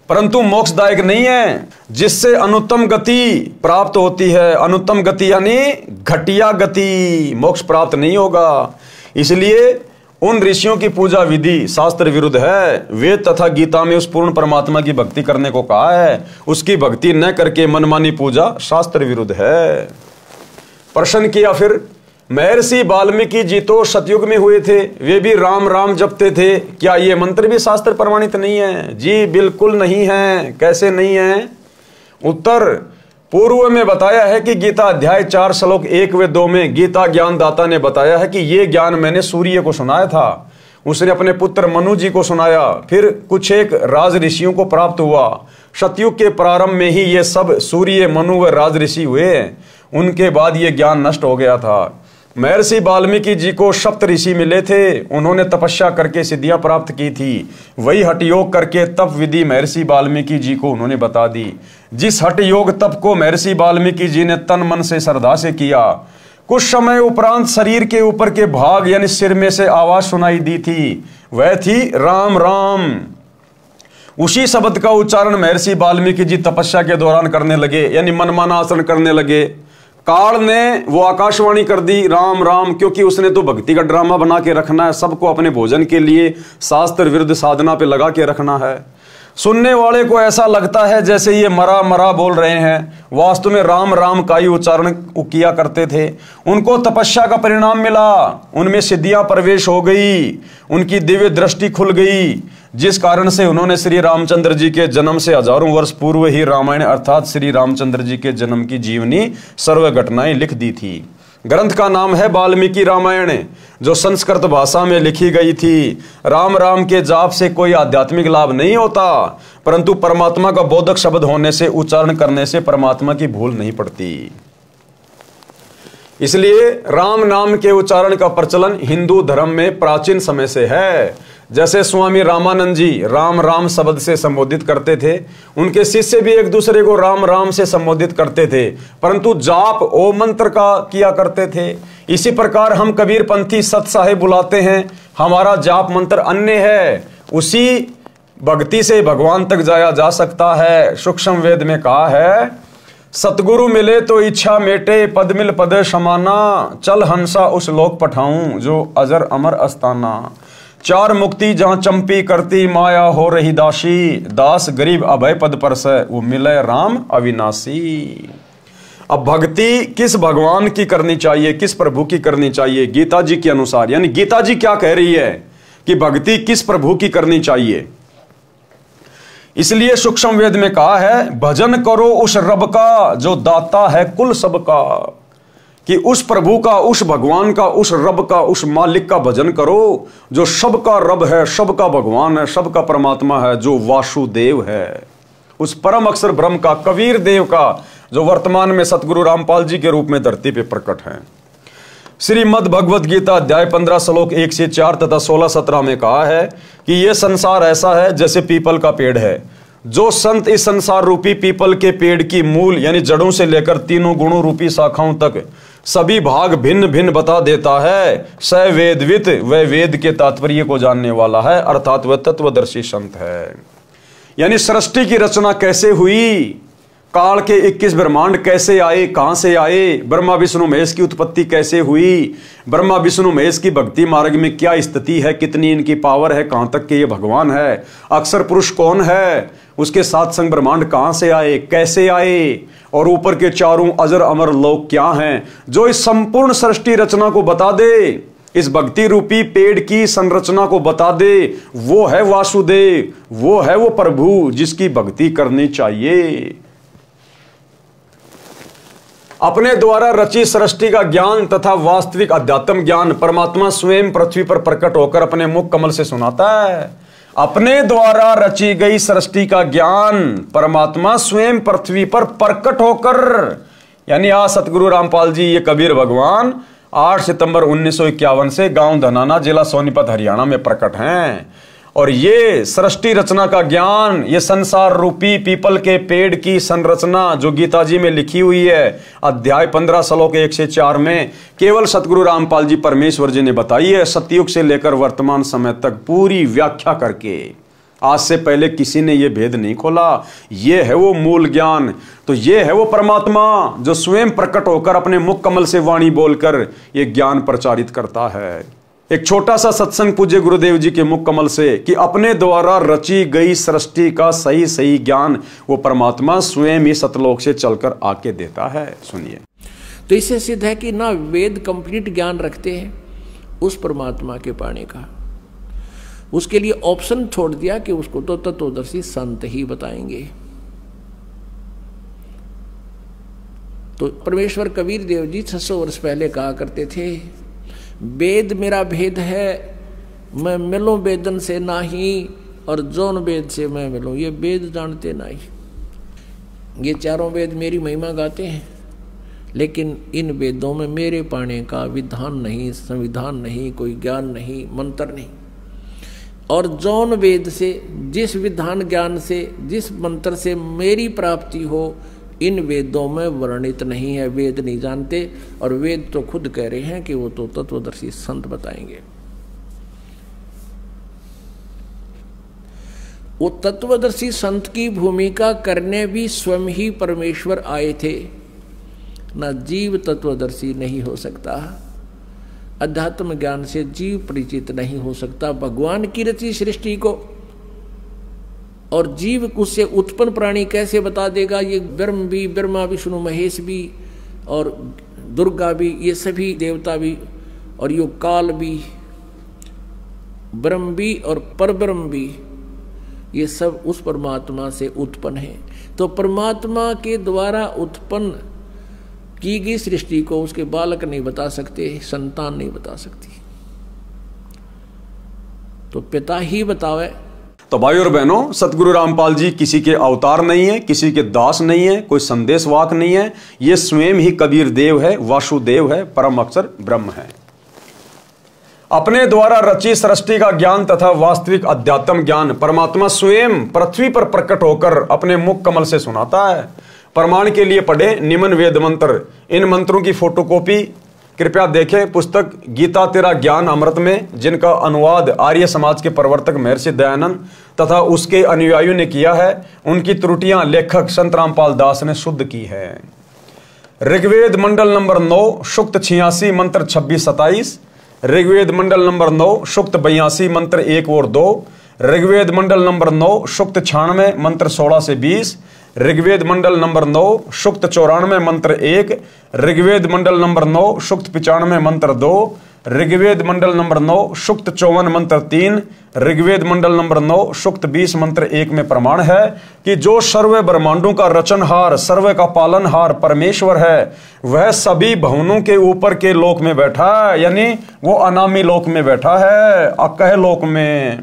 परंतु मोक्षदायक नहीं है, जिससे अनुत्तम गति प्राप्त होती है। अनुत्तम गति यानी घटिया गति, मोक्ष प्राप्त नहीं होगा। इसलिए उन ऋषियों की पूजा विधि शास्त्र विरुद्ध है। वेद तथा गीता में उस पूर्ण परमात्मा की भक्ति करने को कहा है, उसकी भक्ति न करके मनमानी पूजा शास्त्र विरुद्ध है। प्रश्न किया फिर, महर्षि वाल्मीकि जी तो सतयुग में हुए थे, वे भी राम राम जपते थे, क्या ये मंत्र भी शास्त्र प्रमाणित नहीं है? जी बिल्कुल नहीं है। कैसे नहीं है? उत्तर, पूर्व में बताया है कि गीता अध्याय 4 श्लोक 1 व 2 में गीता ज्ञान दाता ने बताया है कि ये ज्ञान मैंने सूर्य को सुनाया था, उसने अपने पुत्र मनु जी को सुनाया, फिर कुछ एक राज ऋषियों को प्राप्त हुआ। सतयुग के प्रारंभ में ही ये सब सूर्य, मनु व राज ऋषि हुए, उनके बाद ये ज्ञान नष्ट हो गया था। महर्षि वाल्मीकि जी को सप्त ऋषि मिले थे, उन्होंने तपस्या करके सिद्धियां प्राप्त की थी, वही हठ योग करके तप विधि महर्षि वाल्मीकि जी को उन्होंने बता दी। जिस हठ योग तप को महर्षि वाल्मीकि जी ने तन मन से श्रद्धा से किया, कुछ समय उपरांत शरीर के ऊपर के भाग यानी सिर में से आवाज सुनाई दी थी, वह थी राम राम। उसी शब्द का उच्चारण महर्षि वाल्मीकि जी तपस्या के दौरान करने लगे, यानी मनमाना आचरण करने लगे। काल ने वो आकाशवाणी कर दी राम राम, क्योंकि उसने तो भक्ति का ड्रामा बना के रखना है, सबको अपने भोजन के लिए शास्त्र विरुद्ध साधना पे लगा के रखना है। सुनने वाले को ऐसा लगता है जैसे ये मरा मरा बोल रहे हैं, वास्तव में राम राम का ही उच्चारण किया करते थे। उनको तपस्या का परिणाम मिला, उनमें सिद्धियां प्रवेश हो गई, उनकी दिव्य दृष्टि खुल गई, जिस कारण से उन्होंने श्री रामचंद्र जी के जन्म से हजारों वर्ष पूर्व ही रामायण अर्थात श्री रामचंद्र जी के जन्म की जीवनी सर्व घटनाएं लिख दी थी। ग्रंथ का नाम है वाल्मीकि रामायण, जो संस्कृत भाषा में लिखी गई थी। राम राम के जाप से कोई आध्यात्मिक लाभ नहीं होता, परंतु परमात्मा का बोधक शब्द होने से, उच्चारण करने से परमात्मा की भूल नहीं पड़ती। इसलिए राम नाम के उच्चारण का प्रचलन हिंदू धर्म में प्राचीन समय से है। जैसे स्वामी रामानंद जी राम राम शब्द से संबोधित करते थे, उनके शिष्य भी एक दूसरे को राम राम से संबोधित करते थे, परंतु जाप ओम मंत्र का किया करते थे। इसी प्रकार हम कबीर पंथी सत साहेब बुलाते हैं, हमारा जाप मंत्र अन्य है। उसी भक्ति से भगवान तक जाया जा सकता है। सूक्ष्म वेद में कहा है, सतगुरु मिले तो इच्छा मेटे, पद मिल पद समाना, चल हंसा उस लोक पठाऊं जो अजर अमर अस्ताना। चार मुक्ति जहां चंपी करती माया हो रही दासी, दास गरीब अभय पद पर से वो मिले राम अविनाशी। अब भक्ति किस भगवान की करनी चाहिए, किस प्रभु की करनी चाहिए? गीता जी के अनुसार, यानी गीता जी क्या कह रही है कि भक्ति किस प्रभु की करनी चाहिए। इसलिए सूक्ष्म वेद में कहा है, भजन करो उस रब का जो दाता है कुल सबका, कि उस प्रभु का, उस भगवान का, उस रब का, उस मालिक का भजन करो जो सबका रब है, सबका भगवान है, सबका परमात्मा है, जो वासुदेव है, उस परम अक्षर ब्रह्म का, कबीर देव का, जो वर्तमान में सतगुरु रामपाल जी के रूप में धरती पे प्रकट है। श्रीमद् भगवद गीता अध्याय 15 श्लोक 1 से 4 तथा 16-17 में कहा है कि यह संसार ऐसा है जैसे पीपल का पेड़ है। जो संत इस संसार रूपी पीपल के पेड़ की मूल यानी जड़ों से लेकर तीनों गुणों रूपी शाखाओं तक सभी भाग भिन्न भिन्न बता देता है, स वेदवित, वह वेद के तात्पर्य को जानने वाला है, अर्थात वह तत्वदर्शी संत है। यानी सृष्टि की रचना कैसे हुई, काल के 21 ब्रह्मांड कैसे आए, कहां से आए, ब्रह्मा विष्णु महेश की उत्पत्ति कैसे हुई, ब्रह्मा विष्णु महेश की भक्ति मार्ग में क्या स्थिति है, कितनी इनकी पावर है, कहां तक के ये भगवान है, अक्षर पुरुष कौन है, उसके साथ संग ब्रह्मांड कहां से आए, कैसे आए, और ऊपर के चारों अजर अमर लोक क्या हैं, जो इस संपूर्ण सृष्टि रचना को बता दे, इस भक्ति रूपी पेड़ की संरचना को बता दे, वो है वासुदेव, वो है वो प्रभु जिसकी भक्ति करनी चाहिए। अपने द्वारा रची सृष्टि का ज्ञान तथा वास्तविक अध्यात्म ज्ञान परमात्मा स्वयं पृथ्वी पर प्रकट होकर अपने मुख कमल से सुनाता है। अपने द्वारा रची गई सृष्टि का ज्ञान परमात्मा स्वयं पृथ्वी पर प्रकट होकर, यानी आज सतगुरु रामपाल जी ये कबीर भगवान 8 सितंबर 1951 से गांव धनाना जिला सोनीपत हरियाणा में प्रकट हैं। और ये सृष्टि रचना का ज्ञान, ये संसार रूपी पीपल के पेड़ की संरचना जो गीता जी में लिखी हुई है अध्याय 15 श्लोक 1 से 4 में केवल सतगुरु रामपाल जी परमेश्वर जी ने बताई है, सतयुग से लेकर वर्तमान समय तक पूरी व्याख्या करके। आज से पहले किसी ने यह भेद नहीं खोला। ये है वो मूल ज्ञान, तो ये है वो परमात्मा जो स्वयं प्रकट होकर अपने मुख कमल से वाणी बोलकर ये ज्ञान प्रचारित करता है। एक छोटा सा सत्संग पूज्य गुरुदेव जी के मुख कमल से कि अपने द्वारा रची गई सृष्टि का सही सही ज्ञान वो परमात्मा स्वयं ही सतलोक से चलकर आके देता है। सुनिए, तो इससे सिद्ध है कि ना वेद कंप्लीट ज्ञान रखते हैं उस परमात्मा के पाने का, उसके लिए ऑप्शन छोड़ दिया कि उसको तो तत्वदर्शी संत ही बताएंगे। तो परमेश्वर कबीर देव जी 600 वर्ष पहले कहा करते थे, वेद मेरा भेद है, मैं मिलूं वेदन से नाही, और जौन वेद से मैं मिलूं। ये वेद जानते नहीं, ये चारों वेद मेरी महिमा गाते हैं, लेकिन इन वेदों में मेरे पाने का विधान नहीं, संविधान नहीं, कोई ज्ञान नहीं, मंत्र नहीं। और जौन वेद से, जिस विधान ज्ञान से, जिस मंत्र से मेरी प्राप्ति हो, इन वेदों में वर्णित नहीं है, वेद नहीं जानते। और वेद तो खुद कह रहे हैं कि वो तो तत्वदर्शी संत बताएंगे। वो तत्वदर्शी संत की भूमिका करने भी स्वयं ही परमेश्वर आए थे। ना जीव तत्वदर्शी नहीं हो सकता, अध्यात्म ज्ञान से जीव परिचित नहीं हो सकता भगवान की रची सृष्टि को। और जीव उससे उत्पन्न प्राणी कैसे बता देगा? ये ब्रह्म भी, ब्रह्मा विष्णु महेश भी, और दुर्गा भी, ये सभी देवता भी, और यो काल भी, ब्रह्म भी और परब्रह्म भी, ये सब उस परमात्मा से उत्पन्न है। तो परमात्मा के द्वारा उत्पन्न की गई सृष्टि को उसके बालक नहीं बता सकते, संतान नहीं बता सकती, तो पिता ही बतावे। तो भाई और बहनों, सतगुरु रामपाल जी किसी के अवतार नहीं है, किसी के दास नहीं है, कोई संदेशवाक नहीं है। ये स्वयं ही कबीर देव है, वासुदेव है, परम अक्षर ब्रह्म है। अपने द्वारा रची सृष्टि का ज्ञान तथा वास्तविक अध्यात्म ज्ञान परमात्मा स्वयं पृथ्वी पर प्रकट होकर अपने मुख कमल से सुनाता है। प्रमाण के लिए पढ़े निम्न वेद मंत्र। इन मंत्रों की फोटोकॉपी कृपया देखें पुस्तक गीता तेरा ज्ञान अमृत में, जिनका अनुवाद आर्य समाज के प्रवर्तक महर्षि दयानंद तथा उसके अनुयायियों ने किया है। उनकी त्रुटियां लेखक संत रामपाल दास ने शुद्ध की है। ऋग्वेद मंडल नंबर 9 सूक्त 86 मंत्र 26-27, ऋग्वेद मंडल नंबर 9 सूक्त 82 मंत्र 1 और 2, ऋग्वेद मंडल नंबर 9 सूक्त 96 मंत्र 16 से 20, ऋग्वेद मंडल नंबर 9 सूक्त 94 मंत्र 1, ऋग्वेद मंडल नंबर 9 सूक्त 95 मंत्र 2, ऋग्वेद मंडल नंबर 9 सूक्त 54 मंत्र 3, ऋग्वेद मंडल नंबर 9 सूक्त 20 मंत्र 1 में प्रमाण है कि जो सर्व ब्रह्मांडों का रचनहार, सर्व का पालनहार परमेश्वर है, वह सभी भवनों के ऊपर के लोक में बैठा है, यानी वो अनामी लोक में बैठा है, अकह लोक में।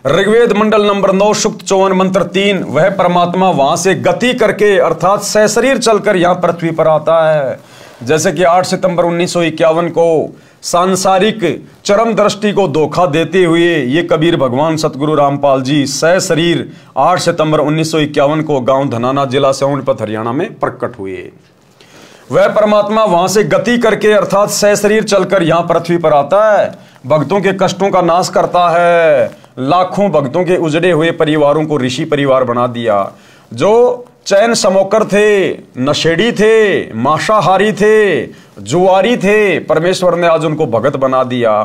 ऋग्वेद मंडल नंबर 9 सूक्त 54 मंत्र 3, वह परमात्मा वहां से गति करके अर्थात सशरीर चलकर यहां पृथ्वी पर आता है। जैसे कि 8 सितंबर 1951 को सांसारिक चरम दृष्टि को धोखा देते हुए ये कबीर भगवान सतगुरु रामपाल जी सशरीर 8 सितंबर 1951 को गांव धनाना, जिला सोनीपत, हरियाणा में प्रकट हुए। वह परमात्मा वहां से गति करके अर्थात सशरीर चलकर यहां पृथ्वी पर आता है, भक्तों के कष्टों का नाश करता है, लाखों भक्तों के उजड़े हुए परिवारों को ऋषि परिवार बना दिया। जो चैन समोकर थे, नशेड़ी थे, मांसाहारी थे, जुआरी थे, परमेश्वर ने आज उनको भगत बना दिया।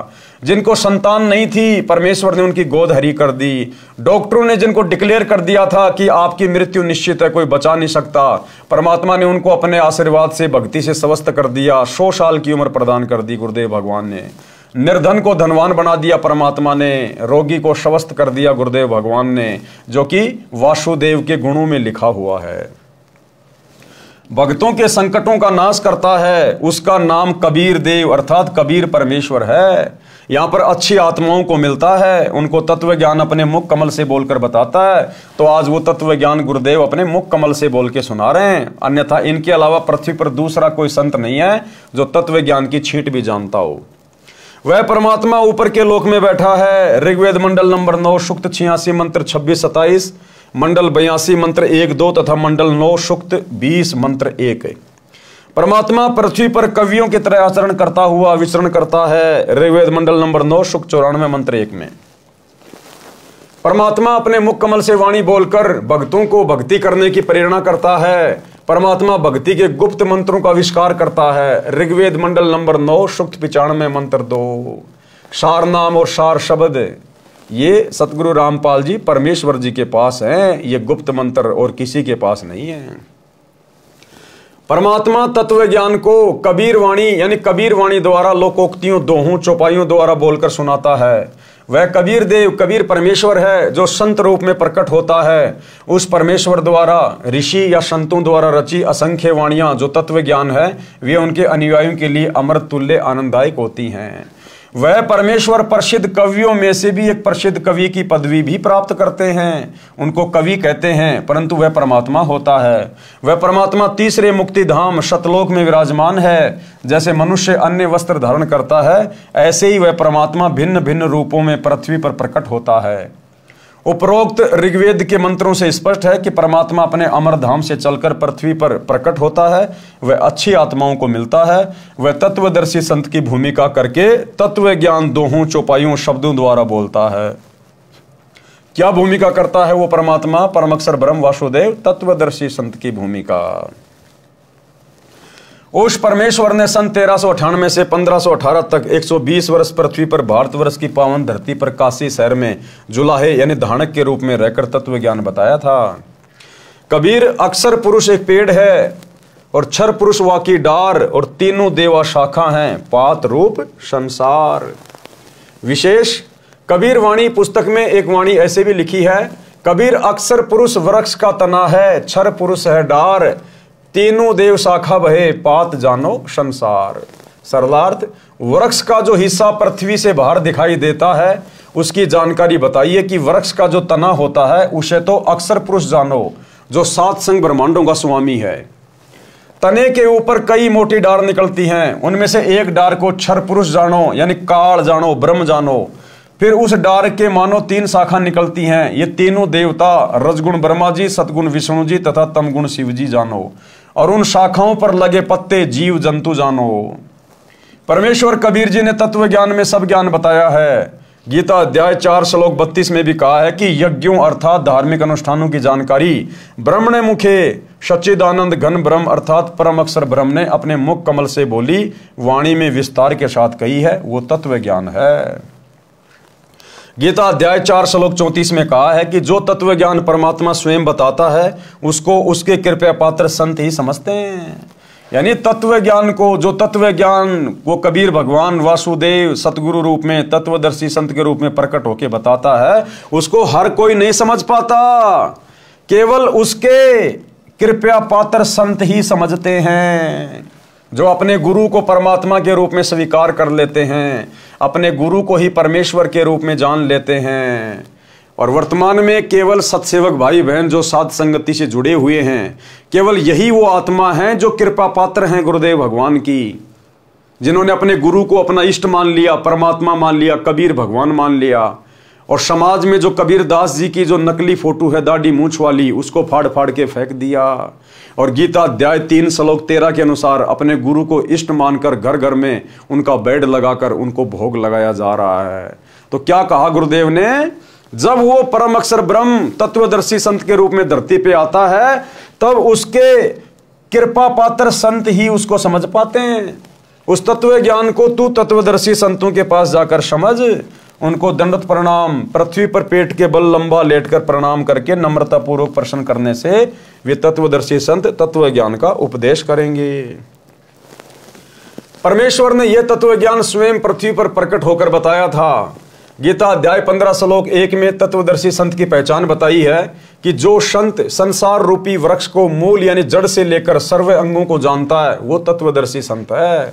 जिनको संतान नहीं थी, परमेश्वर ने उनकी गोद हरी कर दी। डॉक्टरों ने जिनको डिक्लेयर कर दिया था कि आपकी मृत्यु निश्चित है, कोई बचा नहीं सकता, परमात्मा ने उनको अपने आशीर्वाद से, भक्ति से स्वस्थ कर दिया। 100 साल की उम्र प्रदान कर दी गुरुदेव भगवान ने। निर्धन को धनवान बना दिया परमात्मा ने, रोगी को स्वस्थ कर दिया गुरुदेव भगवान ने, जो कि वासुदेव के गुणों में लिखा हुआ है। भक्तों के संकटों का नाश करता है, उसका नाम कबीर देव अर्थात कबीर परमेश्वर है। यहाँ पर अच्छी आत्माओं को मिलता है, उनको तत्व ज्ञान अपने मुख कमल से बोलकर बताता है। तो आज वो तत्व ज्ञान गुरुदेव अपने मुख कमल से बोल के सुना रहे हैं। अन्यथा इनके अलावा पृथ्वी पर दूसरा कोई संत नहीं है जो तत्व ज्ञान की छींट भी जानता हो। वह परमात्मा ऊपर के लोक में बैठा है। ऋग्वेद मंडल नंबर 9 सूक्त 86 मंत्र 26-27, मंडल 82 मंत्र 1-2 तथा मंडल 9 सूक्त 20 मंत्र 1। परमात्मा पृथ्वी पर कवियों की तरह आचरण करता हुआ विचरण करता है। ऋग्वेद मंडल नंबर 9 सूक्त 94 मंत्र 1 में परमात्मा अपने मुख कमल से वाणी बोलकर भक्तों को भक्ति करने की प्रेरणा करता है। परमात्मा भक्ति के गुप्त मंत्रों का आविष्कार करता है। ऋग्वेद मंडल नंबर 9 सूक्त 95 मंत्र 2। सार नाम और सार शब्द ये सतगुरु रामपाल जी परमेश्वर जी के पास हैं, ये गुप्त मंत्र और किसी के पास नहीं है। परमात्मा तत्व ज्ञान को कबीर वाणी यानी कबीर वाणी द्वारा लोकोक्तियों, दोहों, चौपाइयों द्वारा बोलकर सुनाता है। वह कबीर देव, कबीर परमेश्वर है जो संत रूप में प्रकट होता है। उस परमेश्वर द्वारा ऋषि या संतों द्वारा रची असंख्य वाणियां जो तत्व ज्ञान है, वे उनके अनुयायियों के लिए अमृत तुल्य आनंददायक होती हैं। वह परमेश्वर प्रसिद्ध कवियों में से भी एक प्रसिद्ध कवि की पदवी भी प्राप्त करते हैं। उनको कवि कहते हैं, परंतु वह परमात्मा होता है। वह परमात्मा तीसरे मुक्ति धाम सतलोक में विराजमान है। जैसे मनुष्य अन्य वस्त्र धारण करता है, ऐसे ही वह परमात्मा भिन्न भिन्न रूपों में पृथ्वी पर प्रकट होता है। उपरोक्त ऋग्वेद के मंत्रों से स्पष्ट है कि परमात्मा अपने अमर धाम से चलकर पृथ्वी पर प्रकट होता है। वह अच्छी आत्माओं को मिलता है। वह तत्वदर्शी संत की भूमिका करके तत्व ज्ञान दोहों, चौपाइयों, शब्दों द्वारा बोलता है। क्या भूमिका करता है वो परमात्मा? परम अक्षर ब्रह्म वासुदेव तत्वदर्शी संत की भूमिका। उस परमेश्वर ने सन 1398 से 1518 तक 120 वर्ष पृथ्वी पर भारतवर्ष की पावन धरती पर काशी शहर में जुलाहे यानी धानक के रूप में रहकर तत्व ज्ञान बताया था। कबीर अक्षर पुरुष एक पेड़ है और क्षर पुरुष वाकी डार और तीनों देवा शाखा हैं, पात रूप संसार। विशेष कबीर वाणी पुस्तक में एक वाणी ऐसे भी लिखी है, कबीर अक्षर पुरुष वृक्ष का तना है, क्षर पुरुष है डार, तीनों देव शाखा बहे, पात जानो संसार। सरलार्थ, वृक्ष का जो हिस्सा पृथ्वी से बाहर दिखाई देता है उसकी जानकारी बताइए कि वृक्ष का जो तना होता है उसे तो अक्षर पुरुष जानो जो 7 संग ब्रह्मांडों का स्वामी है। तने के ऊपर कई मोटी डार निकलती हैं, उनमें से एक डार को क्षर पुरुष जानो यानी काल जानो, ब्रह्म जानो। फिर उस डार के मानो 3 शाखा निकलती हैं, ये तीनों देवता रजगुण ब्रह्मा जी, सतगुण विष्णु जी तथा तमगुण शिव जी जानो। और उन शाखाओं पर लगे पत्ते जीव जंतु जानो। परमेश्वर कबीर जी ने तत्व ज्ञान में सब ज्ञान बताया है। गीता अध्याय 4 श्लोक 32 में भी कहा है कि यज्ञों अर्थात धार्मिक अनुष्ठानों की जानकारी ब्रह्मणे मुखे सच्चिदानंद घन ब्रह्म अर्थात परम अक्षर ब्रह्म ने अपने मुख कमल से बोली वाणी में विस्तार के साथ कही है, वो तत्व ज्ञान है। गीता अध्याय 4 श्लोक 34 में कहा है कि जो तत्व ज्ञान परमात्मा स्वयं बताता है उसको उसके कृपया पात्र संत ही समझते हैं। यानी तत्व ज्ञान को, जो तत्व ज्ञान को कबीर भगवान वासुदेव सतगुरु रूप में तत्वदर्शी संत के रूप में प्रकट होकर बताता है, उसको हर कोई नहीं समझ पाता, केवल उसके कृपया पात्र संत ही समझते हैं, जो अपने गुरु को परमात्मा के रूप में स्वीकार कर लेते हैं, अपने गुरु को ही परमेश्वर के रूप में जान लेते हैं। और वर्तमान में केवल सत्सेवक भाई बहन जो साध संगति से जुड़े हुए हैं, केवल यही वो आत्मा हैं जो कृपा पात्र हैं गुरुदेव भगवान की, जिन्होंने अपने गुरु को अपना इष्ट मान लिया, परमात्मा मान लिया, कबीर भगवान मान लिया। और समाज में जो कबीर दास जी की जो नकली फोटो है दाढ़ी मूंछ वाली, उसको फाड़ फाड़ के फेंक दिया। और गीता अध्याय 3 श्लोक 13 के अनुसार अपने गुरु को इष्ट मानकर घर घर में उनका बेड लगाकर उनको भोग लगाया जा रहा है। तो क्या कहा गुरुदेव ने, जब वो परम अक्षर ब्रह्म तत्वदर्शी संत के रूप में धरती पे आता है, तब उसके कृपा पात्र संत ही उसको समझ पाते हैं। उस तत्व ज्ञान को तू तत्वदर्शी संतों के पास जाकर समझ, उनको दंडवत प्रणाम, पृथ्वी पर पेट के बल लंबा लेटकर प्रणाम करके नम्रता पूर्वक प्रश्न करने से वे तत्वदर्शी संत तत्व ज्ञान का उपदेश करेंगे। परमेश्वर ने यह तत्व ज्ञान स्वयं पृथ्वी पर प्रकट होकर बताया था। गीता अध्याय 15 श्लोक 1 में तत्वदर्शी संत की पहचान बताई है कि जो संत संसार रूपी वृक्ष को मूल यानी जड़ से लेकर सर्व अंगों को जानता है, वो तत्वदर्शी संत है।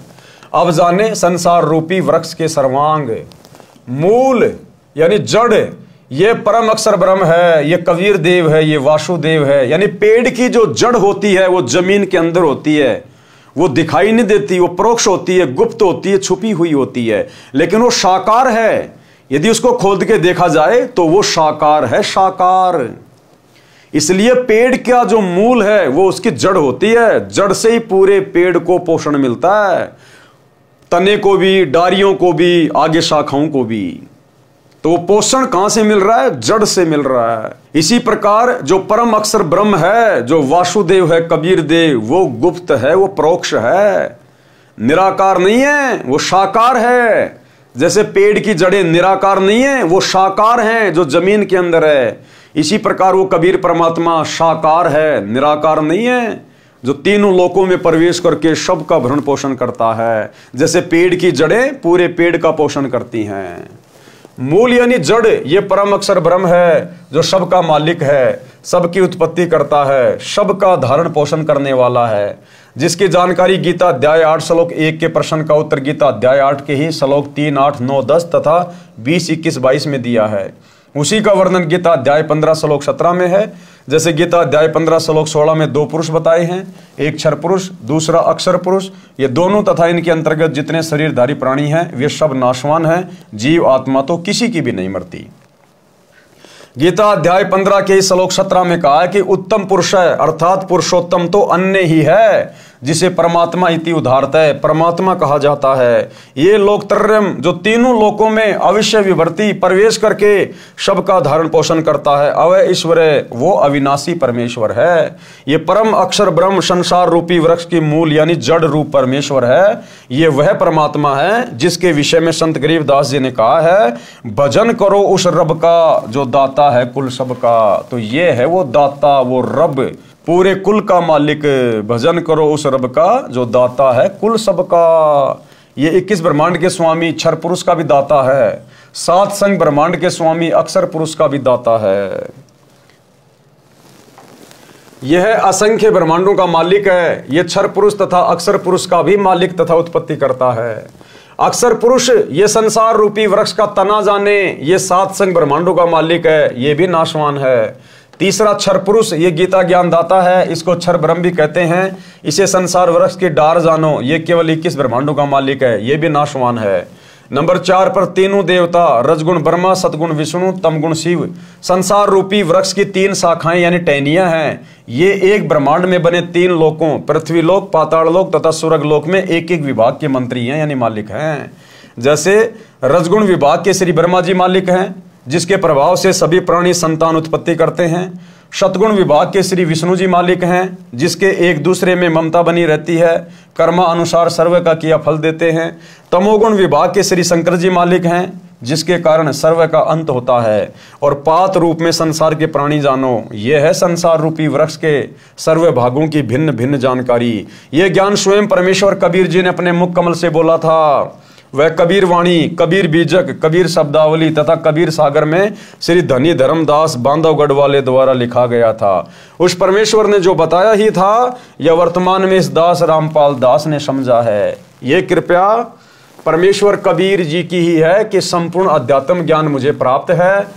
अब जाने संसार रूपी वृक्ष के सर्वांग, मूल यानी जड़, ये परम अक्षर ब्रह्म है, ये कबीर देव है, ये वासुदेव है। यानी पेड़ की जो जड़ होती है वो जमीन के अंदर होती है, वो दिखाई नहीं देती, वो परोक्ष होती है, गुप्त होती है, छुपी हुई होती है, लेकिन वो साकार है। यदि उसको खोद के देखा जाए तो वो साकार है, साकार। इसलिए पेड़ का जो मूल है वो उसकी जड़ होती है, जड़ से ही पूरे पेड़ को पोषण मिलता है, तने को भी, डारियों को भी, आगे शाखाओं को भी। तो वो पोषण कहां से मिल रहा है? जड़ से मिल रहा है। इसी प्रकार जो परम अक्षर ब्रह्म है, जो वासुदेव है, कबीर देव, वो गुप्त है, वो परोक्ष है, निराकार नहीं है, वो साकार है। जैसे पेड़ की जड़ें निराकार नहीं है, वो साकार हैं जो जमीन के अंदर है। इसी प्रकार वो कबीर परमात्मा साकार है, निराकार नहीं है, जो तीनों लोकों में प्रवेश करके सबका भरण पोषण करता है। जैसे पेड़ की जड़ें पूरे पेड़ का पोषण करती हैं। मूल यानी जड़, ये परम अक्षर ब्रह्म है जो सबका मालिक है, सबकी उत्पत्ति करता है, सबका धारण पोषण करने वाला है, जिसकी जानकारी गीता अध्याय 8 श्लोक 1 के प्रश्न का उत्तर गीता अध्याय 8 के ही श्लोक 3, 8, 9, 10 तथा 20, 21, 22 में दिया है। उसी का वर्णन गीता अध्याय 15 श्लोक 17 में है। जैसे गीता अध्याय 15 श्लोक 16 में 2 पुरुष बताए हैं, एक क्षर पुरुष, दूसरा अक्षर पुरुष। ये दोनों तथा इनके अंतर्गत जितने शरीरधारी प्राणी हैं वे सब नाशवान हैं, जीव आत्मा तो किसी की भी नहीं मरती। गीता अध्याय 15 के श्लोक 17 में कहा है कि उत्तम पुरुष है अर्थात पुरुषोत्तम तो अन्य ही है, जिसे परमात्मा इति उदाहरता है, परमात्मा कहा जाता है। ये लोकत्रयम जो तीनों लोकों में अविश्य विभर्ती प्रवेश करके सबका धारण पोषण करता है, अवय ईश्वर है, वो अविनाशी परमेश्वर है। ये परम अक्षर ब्रह्म संसार रूपी वृक्ष की मूल यानी जड़ रूप परमेश्वर है। ये वह परमात्मा है जिसके विषय में संत गरीबदास जी ने कहा है, भजन करो उस रब का जो दाता है कुल सबका। तो ये है वो दाता, वो रब, पूरे कुल का मालिक। भजन करो उस रब का जो दाता है कुल सबका। ये 21 ब्रह्मांड के स्वामी क्षर पुरुष का भी दाता है, 7 संग ब्रह्मांड के स्वामी अक्षर पुरुष का भी दाता है। यह असंख्य ब्रह्मांडों का मालिक है। यह क्षर पुरुष तथा अक्षर पुरुष का भी मालिक तथा उत्पत्ति करता है। अक्षर पुरुष ये संसार रूपी वृक्ष का तना जाने, ये 7 संग ब्रह्मांडों का मालिक है, ये भी नाशवान है। तीसरा क्षर पुरुष ये गीता ज्ञान दाता है, इसको क्षर ब्रह्म भी कहते हैं। इसे संसार वृक्ष की डार जानो, ये केवल 21 ब्रह्मांडों का मालिक है, ये भी नाशवान है। नंबर 4 पर तीनों देवता रजगुण ब्रह्मा, सतगुण विष्णु, तमगुण शिव, संसार रूपी वृक्ष की 3 शाखाएं यानी टहनियां हैं। ये एक ब्रह्मांड में बने 3 लोकों पृथ्वी लोक, पाताल लोक तथा स्वर्ग लोक में एक एक विभाग के मंत्री हैं यानी मालिक हैं। जैसे रजगुण विभाग के श्री ब्रह्मा जी मालिक हैं, जिसके प्रभाव से सभी प्राणी संतान उत्पत्ति करते हैं। शतगुण विभाग के श्री विष्णु जी मालिक हैं, जिसके एक दूसरे में ममता बनी रहती है, कर्मा अनुसार सर्व का किया फल देते हैं। तमोगुण विभाग के श्री शंकर जी मालिक हैं, जिसके कारण सर्व का अंत होता है। और पात रूप में संसार के प्राणी जानो, यह है संसार रूपी वृक्ष के सर्व भागों की भिन्न भिन्न जानकारी। यह ज्ञान स्वयं परमेश्वर कबीर जी ने अपने मुख कमल से बोला था। वह कबीर वाणी, कबीर बीजक, कबीर शब्दावली तथा कबीर सागर में श्री धनी धर्मदास बांधवगढ़ वाले द्वारा लिखा गया था। उस परमेश्वर ने जो बताया ही था, यह वर्तमान में इस दास रामपाल दास ने समझा है। ये कृपया परमेश्वर कबीर जी की ही है कि संपूर्ण अध्यात्म ज्ञान मुझे प्राप्त है।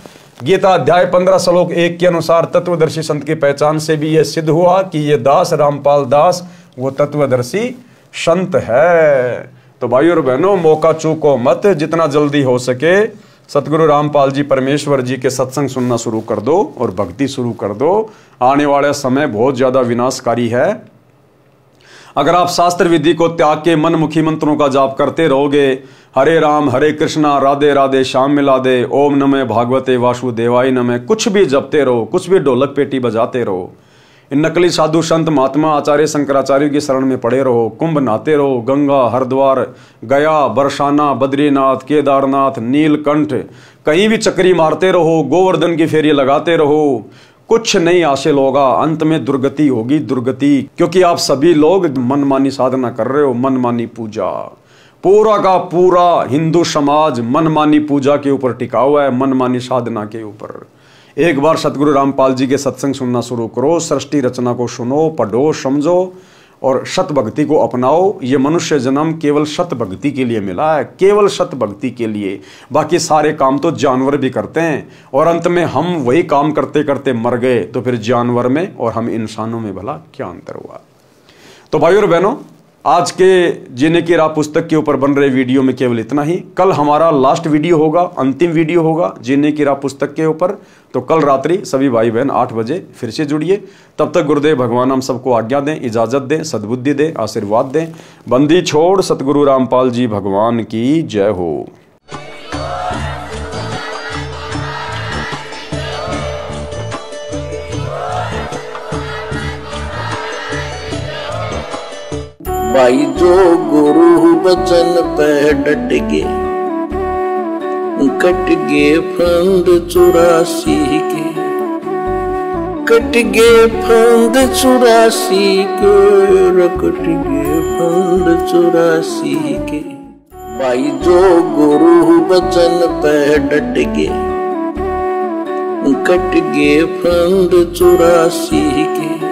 गीता अध्याय 15 श्लोक 1 के अनुसार तत्वदर्शी संत की पहचान से भी यह सिद्ध हुआ कि ये दास रामपाल दास वो तत्वदर्शी संत है। तो भाइयों और बहनों, मौका चूको मत, जितना जल्दी हो सके सतगुरु रामपाल जी परमेश्वर जी के सत्संग सुनना शुरू कर दो और भक्ति शुरू कर दो। आने वाला समय बहुत ज्यादा विनाशकारी है। अगर आप शास्त्र विधि को त्याग के मनमुखी मंत्रों का जाप करते रहोगे, हरे राम हरे कृष्णा राधे राधे श्याम मिला दे, ओम नमः भागवते वासुदेवाय नमः, कुछ भी जपते रहो, कुछ भी ढोलक पेटी बजाते रहो, इन नकली साधु संत महात्मा आचार्य शंकराचार्य की शरण में पड़े रहो, कुंभ नहाते रहो, गंगा हरिद्वार गया बरसाना बद्रीनाथ केदारनाथ नीलकंठ कहीं भी चक्री मारते रहो, गोवर्धन की फेरी लगाते रहो, कुछ नहीं हासिल होगा। अंत में दुर्गति होगी, दुर्गति। क्योंकि आप सभी लोग मनमानी साधना कर रहे हो, मनमानी पूजा। पूरा का पूरा हिंदू समाज मनमानी पूजा के ऊपर टिका हुआ है, मनमानी साधना के ऊपर। एक बार सतगुरु रामपाल जी के सत्संग सुनना शुरू करो, सृष्टि रचना को सुनो, पढ़ो, समझो और सत भक्ति को अपनाओ। ये मनुष्य जन्म केवल सत भक्ति के लिए मिला है, केवल सत भक्ति के लिए। बाकी सारे काम तो जानवर भी करते हैं और अंत में हम वही काम करते करते मर गए, तो फिर जानवर में और हम इंसानों में भला क्या अंतर हुआ। तो भाइयों और बहनों, आज के जीने की राह पुस्तक के ऊपर बन रहे वीडियो में केवल इतना ही। कल हमारा लास्ट वीडियो होगा, अंतिम वीडियो होगा जीने की राह पुस्तक के ऊपर। तो कल रात्रि सभी भाई बहन 8 बजे फिर से जुड़िए। तब तक गुरुदेव भगवान हम सबको आज्ञा दें, इजाजत दें, सद्बुद्धि दें, आशीर्वाद दें। बंदी छोड़ सतगुरु रामपाल जी भगवान की जय हो। भाई जो गुरु बचन पे डट गे, कट गे फंद 84 के, कट गे फंद 84 के, कट गे फंद 84 के। भाई जो गुरु बचन पे डट गे, कट गे फंद 84 के।